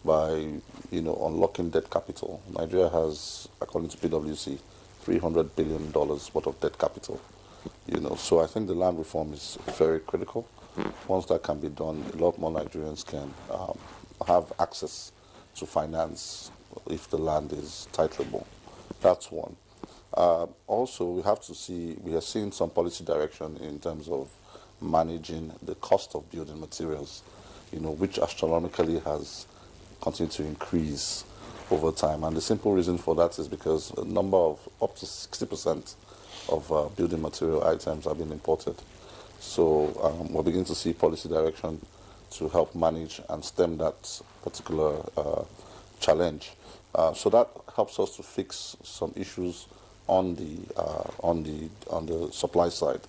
by, unlocking debt capital. Nigeria has, according to PwC, $300 billion worth of debt capital. So I think the land reform is very critical. Once that can be done, a lot more Nigerians can have access to finance if the land is titleable. That's one. Also, we are seeing some policy direction in terms of managing the cost of building materials, which astronomically has continued to increase over time. And the simple reason for that is because a number of up to 60% of building material items have been imported. So we're beginning to see policy direction to help manage and stem that particular challenge. So that helps us to fix some issues on the supply side.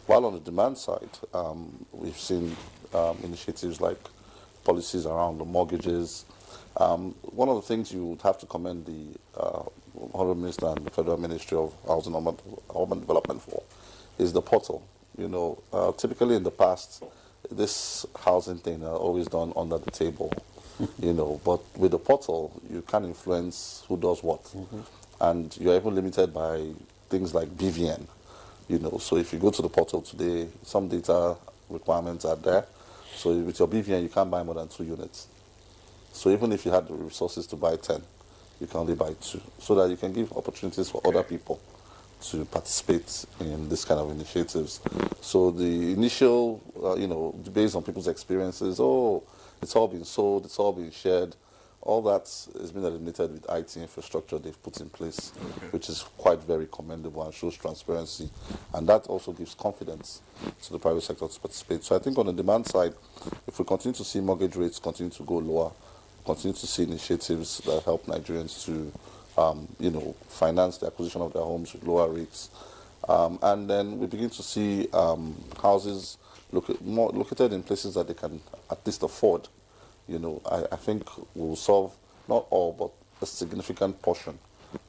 While on the demand side, we've seen initiatives like policies around the mortgages. One of the things you would have to commend the Honourable Minister and the Federal Ministry of Housing and Urban Development for is the portal. Typically in the past, this housing thing are always done under the table, but with the portal, you can influence who does what. Mm-hmm. And you're even limited by things like BVN, So if you go to the portal today, some data requirements are there. So with your BVN, you can't buy more than 2 units. So even if you had the resources to buy 10, you can only buy 2, so that you can give opportunities for other people to participate in this kind of initiatives. So the initial, based on people's experiences, it's all been sold, it's all been shared. All that has been eliminated with IT infrastructure they've put in place, which is quite very commendable and shows transparency. And that also gives confidence to the private sector to participate. So I think on the demand side, if we continue to see mortgage rates continue to go lower, continue to see initiatives that help Nigerians to, finance the acquisition of their homes with lower rates, and then we begin to see houses located in places that they can at least afford. I think we'll solve not all, but a significant portion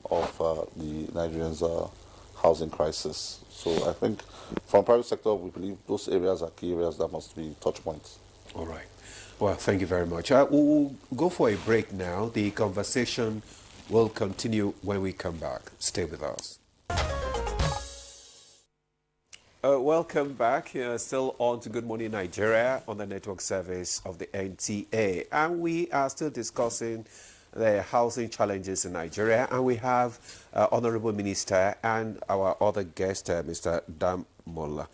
of the Nigerians' housing crisis. So I think from private sector, we believe those areas are key areas that must be touch points. All right. Well, thank you very much. We'll go for a break now. The conversation will continue when we come back. Stay with us. Welcome back. Still on to Good Morning Nigeria on the network service of the NTA. And we are still discussing the housing challenges in Nigeria. And we have Honorable Minister and our other guest, Mr. Damola,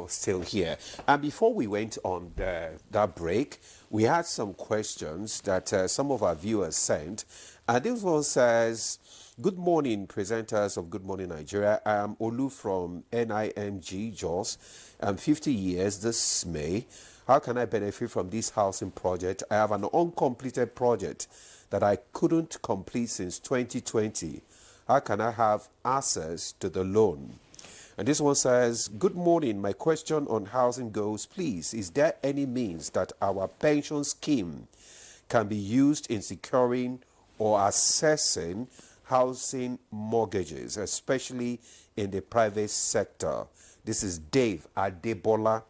still here. And before we went on that break, we had some questions that some of our viewers sent. And this one says, good morning, presenters of Good Morning Nigeria. I am Olu from NIMG, Jos. I'm 50 years this May. How can I benefit from this housing project? I have an uncompleted project that I couldn't complete since 2020. How can I have access to the loan? And this one says, good morning. My question on housing goes, please, is there any means that our pension scheme can be used in securing or assessing housing mortgages, especially in the private sector? This is Dave Adebola.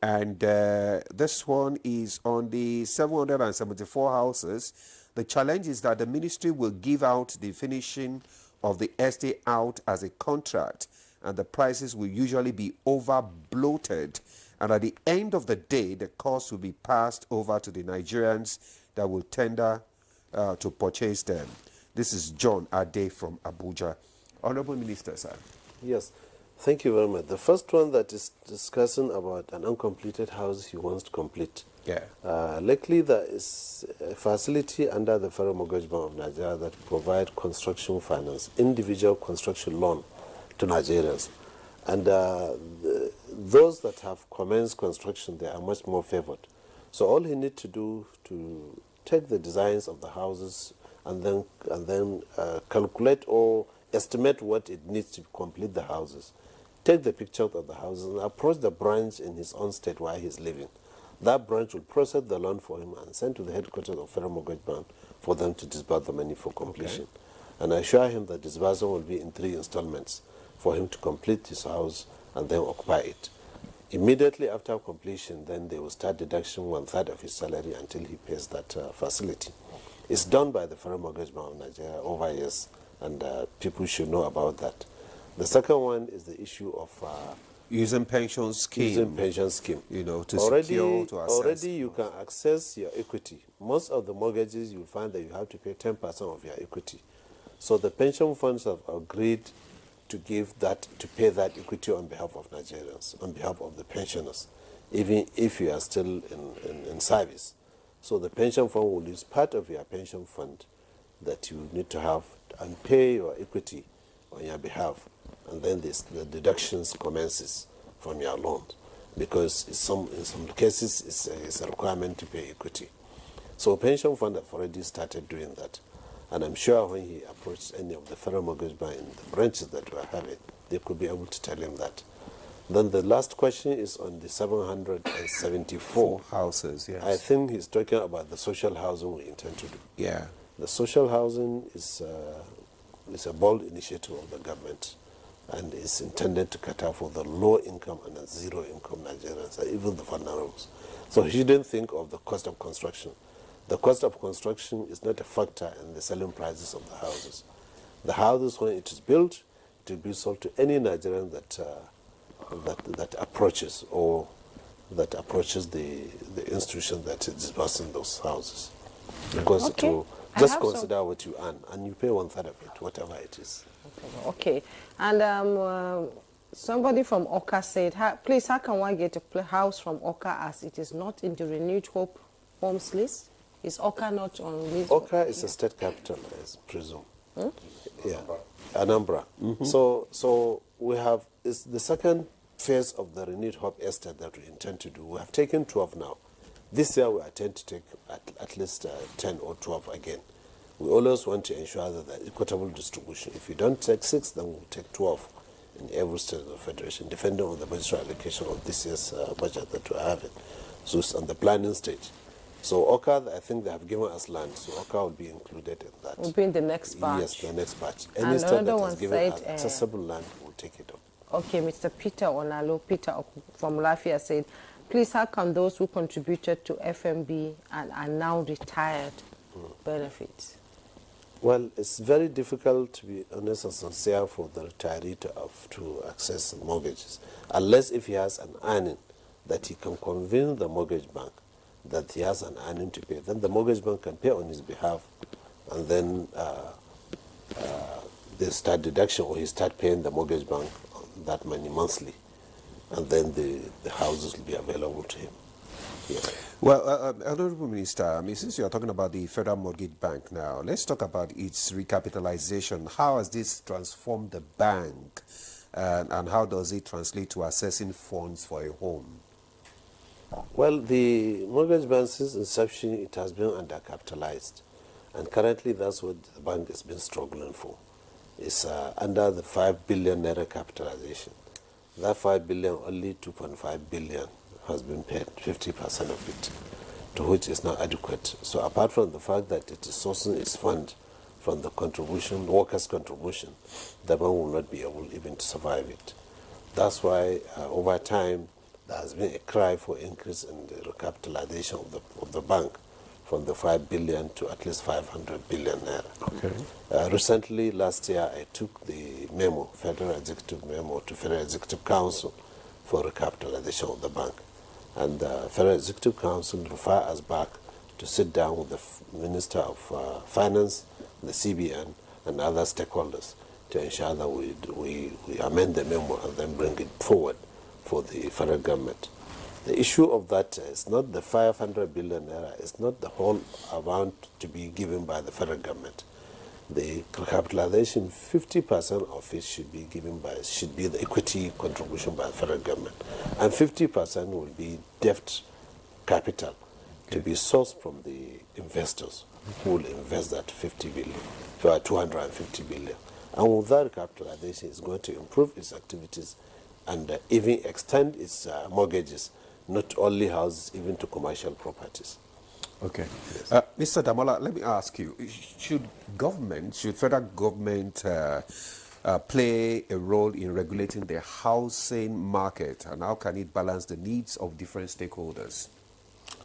And this one is on the 774 houses. The challenge is that the ministry will give out the finishing of the estate out as a contract, and the prices will usually be over bloated. And at the end of the day, the cost will be passed over to the Nigerians that will tender to purchase them. This is John Ade from Abuja. Honorable Minister, sir. Yes, thank you very much. The first one that is discussing about an uncompleted house he wants to complete. Yeah. Luckily, there is a facility under the Federal Mortgage Bank of Nigeria that provide construction finance, individual construction loan to Nigerians. And those that have commenced construction, they are much more favored. So all he needs to do to take the designs of the houses and then calculate or estimate what it needs to complete the houses. Take the pictures of the houses and approach the branch in his own state where he's living. That branch will process the loan for him and send to the headquarters of Federal Mortgage Bank for them to disburse the money for completion. Okay. And I assure him that disbursement will be in 3 installments for him to complete his house and then occupy it. Immediately after completion, then they will start deduction 1/3 of his salary until he pays that facility. It's done by the Federal Mortgage Bank of Nigeria over years, and people should know about that. The second one is the issue of using pension scheme. Using pension scheme. To secure, to access. Already you can access your equity. Most of the mortgages, you find that you have to pay 10% of your equity. So the pension funds have agreed to give that, to pay that equity on behalf of Nigerians, on behalf of the pensioners, even if you are still in service. So the pension fund will use part of your pension fund that you need to have and pay your equity on your behalf. And then the deductions commences from your loan, because in some cases it's a requirement to pay equity. So pension fund have already started doing that. And I'm sure when he approached any of the Federal Mortgage Bank in the branches that we're having, they could be able to tell him that. Then the last question is on the 774 houses. Yes. I think he's talking about the social housing we intend to do. Yeah. The social housing is a bold initiative of the government, and is intended to cater for the low income and the zero income Nigerians, and even the vulnerables. So he didn't think of the cost of construction. The cost of construction is not a factor in the selling prices of the houses. The houses, when it is built, it will be sold to any Nigerian that approaches the institution that is disbursing those houses. Because it will just consider what you earn, and you pay 1/3 of it, whatever it is. Okay. And somebody from Oka said, please, how can one get a house from Oka as it is not in the renewed hope homes list? Is Oka not on list? Oka is a state capital, I presume. Yeah, Anambra. So we have is the second phase of the renewed hope estate that we intend to do. We have taken 12 now. This year we intend to take at least 10 or 12 again. We always want to ensure that the equitable distribution. If you don't take 6, then we'll take 12 in every state of the federation, depending on the budgetary allocation of this year's budget that we're having. So it's on the planning stage. So Oka, I think they have given us land, so Oka will be included in that. Will be in the next batch. Yes, the next batch. And Any state another that one has given us said, accessible land will take it up. Okay, Mr. Peter Onalo, Peter from Lafia said, please, how can those who contributed to FMB and are now retired benefit? Well, it's very difficult, to be honest and sincere, for the retiree to access mortgages, unless if he has an earning that he can convince the mortgage bank that he has an earning to pay. Then the mortgage bank can pay on his behalf, and then they start deduction, or he start paying the mortgage bank that money monthly, and then the houses will be available to him. Yeah. Well, Honorable Minister, since you are talking about the Federal Mortgage Bank now, let's talk about its recapitalization. How has this transformed the bank, and how does it translate to accessing funds for a home? Well, the mortgage bank, since inception, it has been undercapitalized, and currently that's what the bank has been struggling for. It's under the 5 billion naira capitalization. That 5 billion, only 2.5 billion has been paid, 50% of it, to which is not adequate. So apart from the fact that it is sourcing its fund from the contribution, workers' contribution, the bank will not be able even to survive it. That's why over time there has been a cry for increase in the recapitalization of the bank from the 5 billion to at least 500 billion naira. Okay. Recently, last year, I took the memo, Federal Executive Memo, to Federal Executive Council for recapitalization of the bank. And the Federal Executive Council referred us back to sit down with the Minister of Finance, the CBN, and other stakeholders to ensure that we amend the memo and then bring it forward for the federal government. The issue of that is not the 500 billion naira, it's not the whole amount to be given by the federal government. The recapitalization, 50% of it should be the equity contribution by the federal government, and 50% will be debt capital to be sourced from the investors who will invest that 50 billion, 250 billion. And with that recapitalization, it's going to improve its activities and even extend its mortgages, not only houses, even to commercial properties. Okay. Mr. Damola, let me ask you, should federal government play a role in regulating the housing market, and how can it balance the needs of different stakeholders?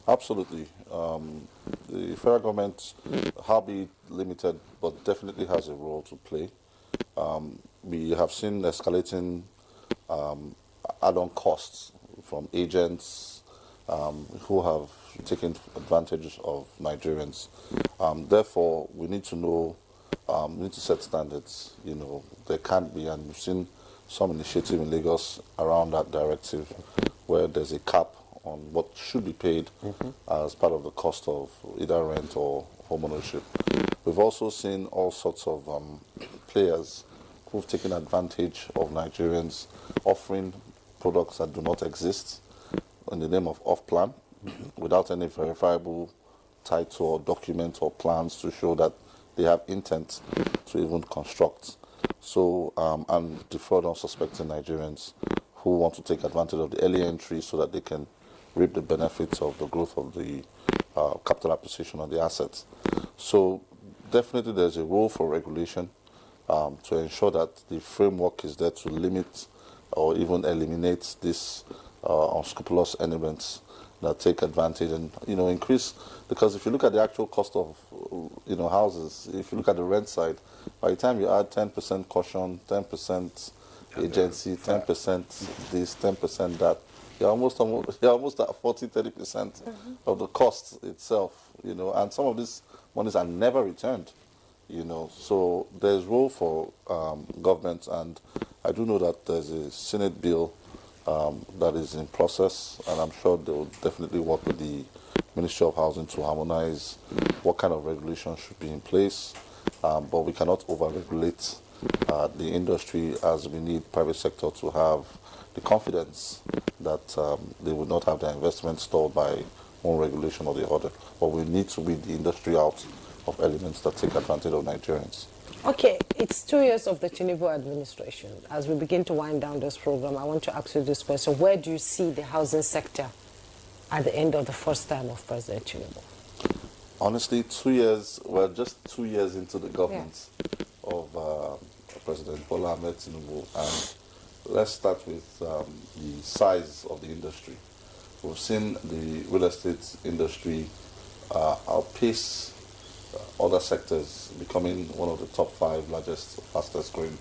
Absolutely. The federal government, albeit limited, but definitely has a role to play. We have seen escalating add-on costs from agents who have taken advantage of Nigerians. Therefore, we need to know, we need to set standards. There can't be, and we've seen some initiative in Lagos around that directive, where there's a cap on what should be paid as part of the cost of either rent or homeownership. We've also seen all sorts of players who've taken advantage of Nigerians offering products that do not exist in the name of off-plan, without any verifiable title or document or plans to show that they have intent to even construct. So, and defraud unsuspecting Nigerians who want to take advantage of the early entry so that they can reap the benefits of the growth of the capital appreciation of the assets. So definitely there's a role for regulation to ensure that the framework is there to limit or even eliminate these unscrupulous elements that take advantage and increase, because if you look at the actual cost of houses, if you look at the rent side, by the time you add 10% caution, 10% agency, 10% this, 10% that, you're almost at 40-30% of the cost itself, and some of these monies are never returned, so there's role for government, and I do know that there's a Senate bill that is in process, and I'm sure they will definitely work with the Ministry of Housing to harmonize what kind of regulation should be in place, but we cannot over-regulate the industry, as we need private sector to have the confidence that they will not have their investment stalled by one regulation or the other. But we need to weed the industry out of elements that take advantage of Nigerians. Okay, it's 2 years of the Tinubu administration. As we begin to wind down this program, I want to ask you this question. Where do you see the housing sector at the end of the first term of President Tinubu? Honestly, 2 years, we're just 2 years into the government of President Bola Ahmed Tinubu. And let's start with the size of the industry. We've seen the real estate industry outpace other sectors, becoming one of the top 5 largest, fastest growing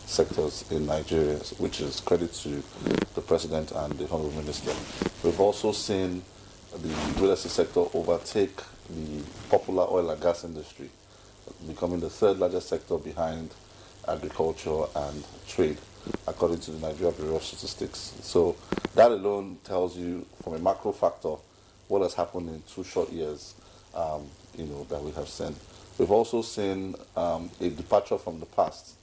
sectors in Nigeria, which is credit to the President and the Honorable Minister. We've also seen the real estate sector overtake the popular oil and gas industry, becoming the 3rd largest sector behind agriculture and trade, according to the Nigeria Bureau of Statistics. So that alone tells you, from a macro factor, what has happened in 2 short years, that we have seen. We've also seen a departure from the past,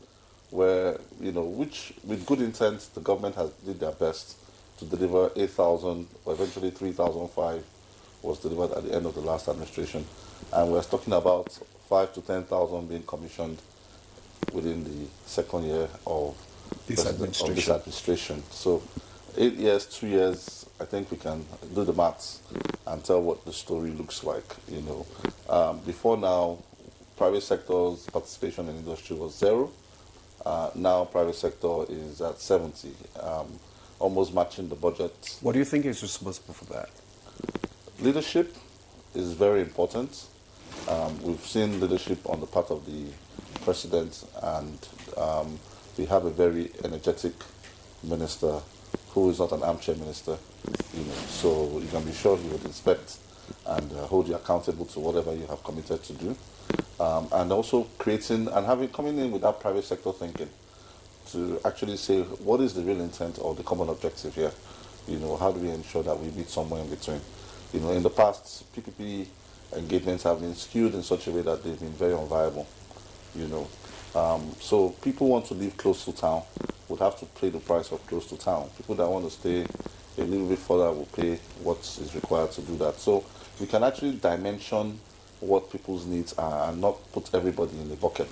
where, which with good intent, the government has did their best to deliver 8,000, or eventually 3,005 was delivered at the end of the last administration. And we're talking about 5 to 10,000 being commissioned within the second year of this administration. So 8 years, 2 years, I think we can do the maths and tell what the story looks like. Before now, private sector's participation in industry was 0. Now private sector is at 70, almost matching the budget. What do you think is responsible for that? Leadership is very important. We've seen leadership on the part of the President, and we have a very energetic minister who is not an armchair minister, so you can be sure he would inspect and hold you accountable to whatever you have committed to do. And also creating and coming in with that private sector thinking to actually say, what is the real intent or the common objective here? How do we ensure that we meet somewhere in between? In the past, PPP engagements have been skewed in such a way that they've been very unviable. So people want to live close to town would have to pay the price of close to town. People that want to stay a little bit further will pay what is required to do that. So we can actually dimension what people's needs are and not put everybody in the bucket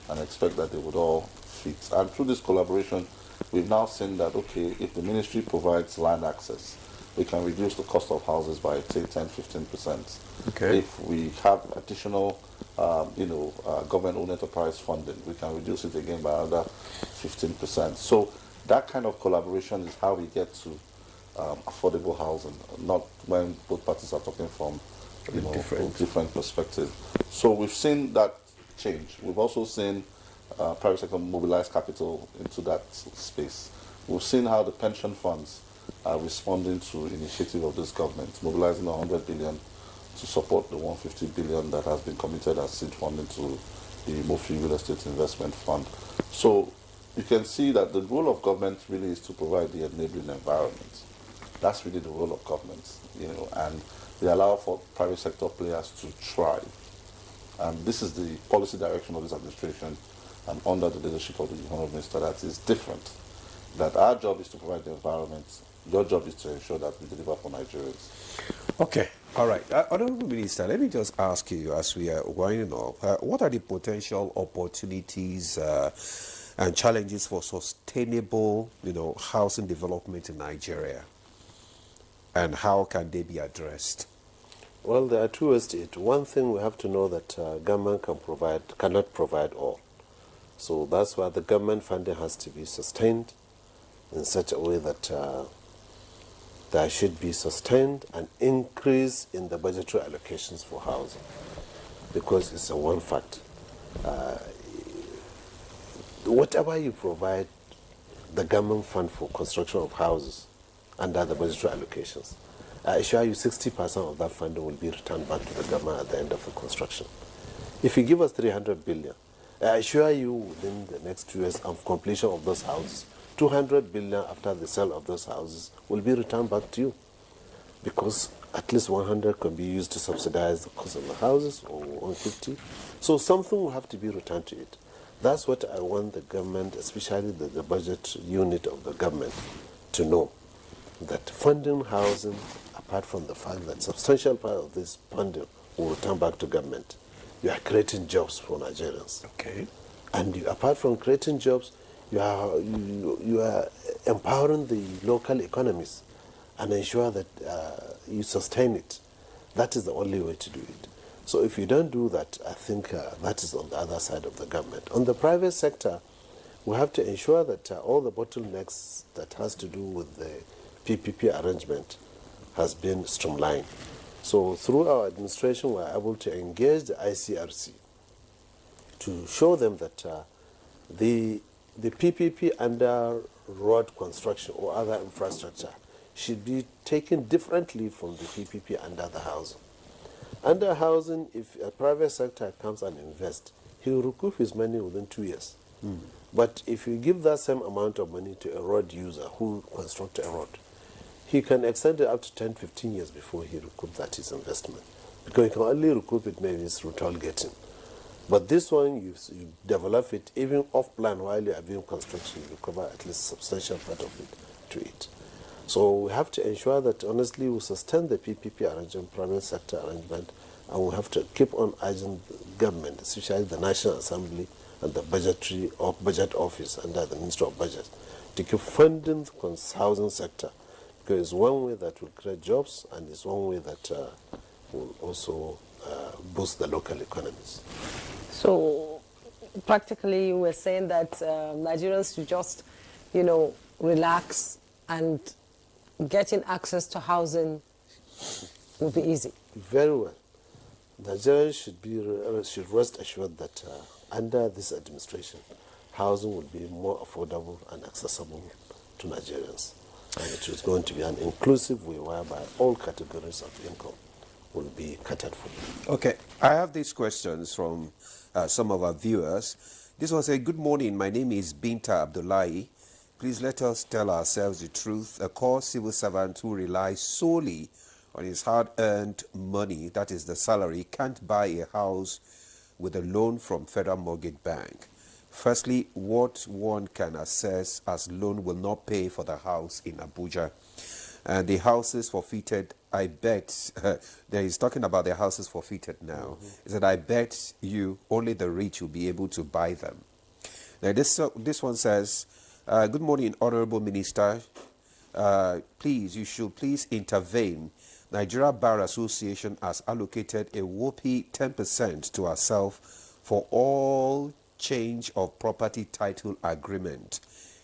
and expect that they would all fit. And through this collaboration, we've now seen that, okay, if the ministry provides land access, we can reduce the cost of houses by, say, 10-15%. Okay. If we have additional, government-owned enterprise funding, we can reduce it again by another 15%. So that kind of collaboration is how we get to affordable housing, not when both parties are talking from different perspective. So we've seen that change. We've also seen private sector mobilize capital into that space. We've seen how the pension funds are responding to initiative of this government, mobilizing 100 billion to support the 150 billion that has been committed as seed funding to the Mofi Real Estate Investment Fund. So you can see that the role of government really is to provide the enabling environment. That's really the role of government, and they allow for private sector players to thrive. And this is the policy direction of this administration, and under the leadership of the Honorable Minister, that is different. That our job is to provide the environment. Your job is to ensure that we deliver for Nigerians. Okay, all right. Honorable Minister, let me just ask you, as we are winding up, what are the potential opportunities and challenges for sustainable, housing development in Nigeria, and how can they be addressed? Well, there are 2 ways to it. One thing, we have to know that government cannot provide all. So that's why the government funding has to be sustained in such a way that there should be sustained an increase in the budgetary allocations for housing, because it's a one fact. Whatever you provide the government fund for construction of houses under the budgetary allocations, I assure you 60% of that funding will be returned back to the government at the end of the construction. If you give us 300 billion, I assure you within the next 2 years of completion of those houses, 200 billion after the sale of those houses will be returned back to you. Because at least 100 can be used to subsidize the cost of the houses, or 150. So something will have to be returned to it. That's what I want the government, especially the budget unit of the government, to know, that funding housing, apart from the fact that substantial part of this funding will return back to government, you are creating jobs for Nigerians. Okay. And apart from creating jobs, you are empowering the local economies and ensure that you sustain it. That is the only way to do it. So if you don't do that, I think that is on the other side of the government. On the private sector, we have to ensure that all the bottlenecks that has to do with the PPP arrangement has been streamlined. So through our administration, we are able to engage the ICRC to show them that the PPP under road construction or other infrastructure should be taken differently from the PPP under the housing. Under housing, if a private sector comes and invests, he will recoup his money within 2 years. But if you give that same amount of money to a road user who constructs a road, he can extend it up to 10, 15 years before he recoups that his investment. Because he can only recoup it maybe through toll gating. But this one, you develop it even off-plan while you are doing construction, you recover at least a substantial part of it to it. So we have to ensure that honestly we sustain the PPP arrangement, private sector arrangement, and we have to keep on urging the government, especially the National Assembly and the budget office under the Ministry of Budget, to keep funding the housing sector, because it's one way that will create jobs and it's one way that will also boost the local economies. So practically you were saying that Nigerians should just, relax, and getting access to housing will be easy. Very well. Nigerians should rest assured that under this administration, housing will be more affordable and accessible to Nigerians. And it is going to be an inclusive way whereby all categories of income will be catered for. Okay, I have these questions from some of our viewers. This one says, good morning, my name is Binta Abdullahi. Please let us tell ourselves the truth. A core civil servant who relies solely on his hard-earned money, that is the salary, can't buy a house with a loan from Federal Mortgage Bank. Firstly, what one can assess as loan will not pay for the house in Abuja. And the houses forfeited, I bet, there he's talking about the houses forfeited now. He said, I bet you only the rich will be able to buy them. Now this one says, good morning, Honorable Minister. Please, you should please intervene. Nigeria Bar Association has allocated a whopping 10% to ourselves for all change of property title agreement.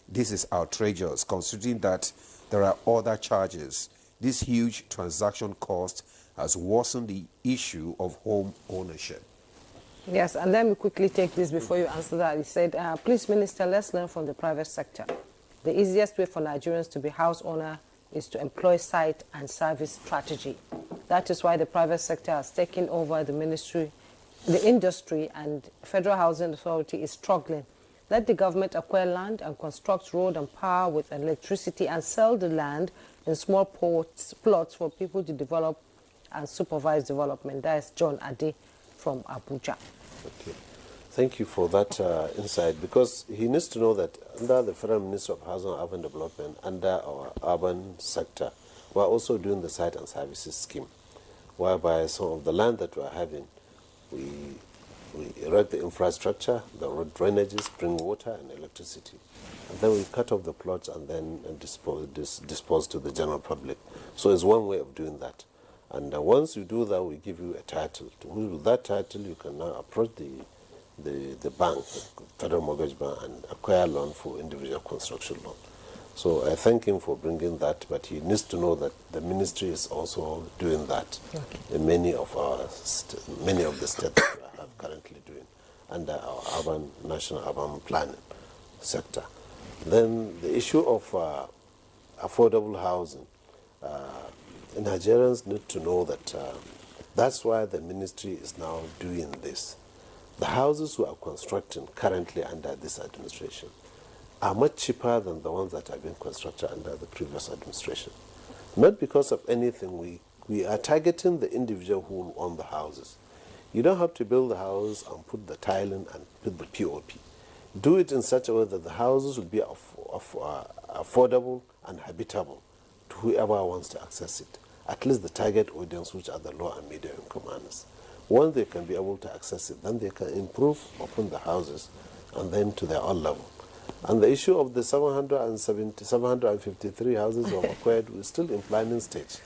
This is outrageous, considering that there are other charges. This huge transaction cost has worsened the issue of home ownership. Yes, and let me quickly take this before you answer that. He said, please, Minister, let's learn from the private sector. The easiest way for Nigerians to be house owner is to employ site and service strategy. That is why the private sector has taken over the industry, and Federal Housing Authority is struggling. Let the government acquire land and construct road and power with electricity and sell the land in small plots for people to develop and supervise development. That is John Ade from Abuja. Okay. Thank you for that insight, because he needs to know that under the Federal Ministry of Housing and Urban Development, under our urban sector, we are also doing the site and services scheme, whereby some of the land that we are having, we erect the infrastructure, the road drainages, spring water and electricity. And then we cut off the plots and then dispose to the general public. So it's one way of doing that. And once you do that, we give you a title. With that title, you can now approach the bank, Federal Mortgage Bank, and acquire loan for individual construction loan. So I thank him for bringing that, but he needs to know that the ministry is also doing that in many of the states that we are currently doing under our national urban planning sector. Then the issue of affordable housing. Nigerians need to know that that's why the ministry is now doing this. The houses we are constructing currently under this administration are much cheaper than the ones that have been constructed under the previous administration. Not because of anything, we we are targeting the individual who will own the houses. You don't have to build the house and put the tiling and put the POP. Do it in such a way that the houses will be affordable and habitable to whoever wants to access it. At least the target audience, which are the low and medium income earners. Once they can be able to access it, then they can improve upon the houses and then to their own level. And the issue of the 753 houses we have acquired is still in planning stage.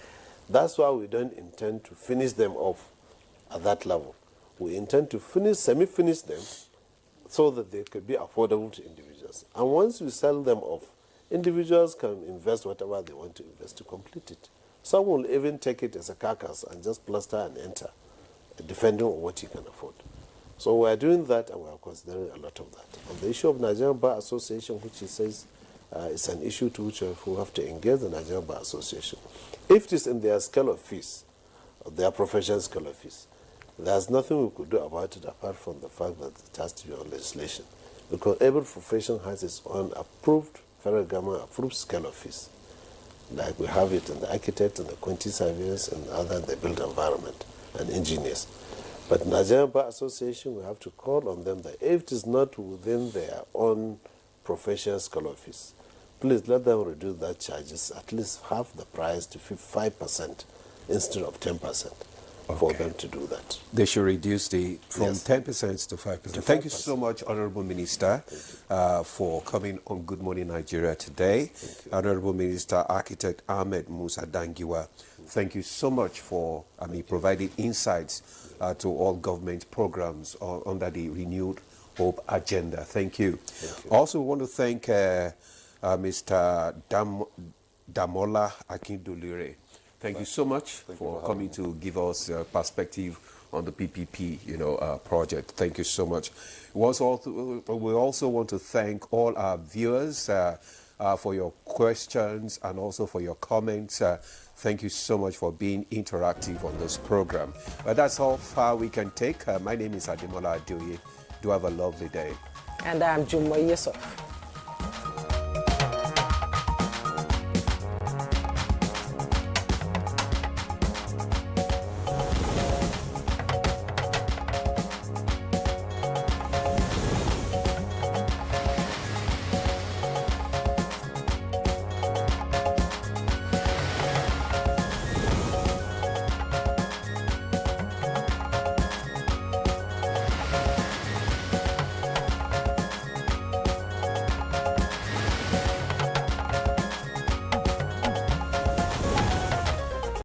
That's why we don't intend to finish them off at that level. We intend to semi-finish them so that they could be affordable to individuals. And once we sell them off, individuals can invest whatever they want to invest to complete it. Some will even take it as a carcass and just plaster and enter, depending on what you can afford. So we are doing that, and we are considering a lot of that. On the issue of Nigerian Bar Association, which he says is an issue to which we have to engage the Nigerian Bar Association. If it is in their scale of fees, their professional scale of fees, there's nothing we could do about it apart from the fact that it has to be on legislation. Because every profession has its own approved, federal government approved scale of fees. Like we have it in the architect and the quantity surveyors and other the built environment and engineers. But Nigerian Bar Association, we have to call on them that if it is not within their own professional scale of fees, please let them reduce that charges at least half the price to 5% instead of 10%. For them to do that. They should reduce from 10% to 5%. Thank you 5%. so much, Honorable Minister, for coming on Good Morning Nigeria today. Honorable Minister Architect Ahmed Musa Dangiwa, thank you so much for providing insights to all government programs under the Renewed Hope agenda. Thank you. Also, we want to thank Mr. Damola Akindolire. Thank you so much for coming to give us perspective on the PPP, project. Thank you so much. We also want to thank all our viewers for your questions and also for your comments. Thank you so much for being interactive on this program. But that's how far we can take. My name is Ademola Adeoye. Do have a lovely day. And I'm Jumbo Yusuf.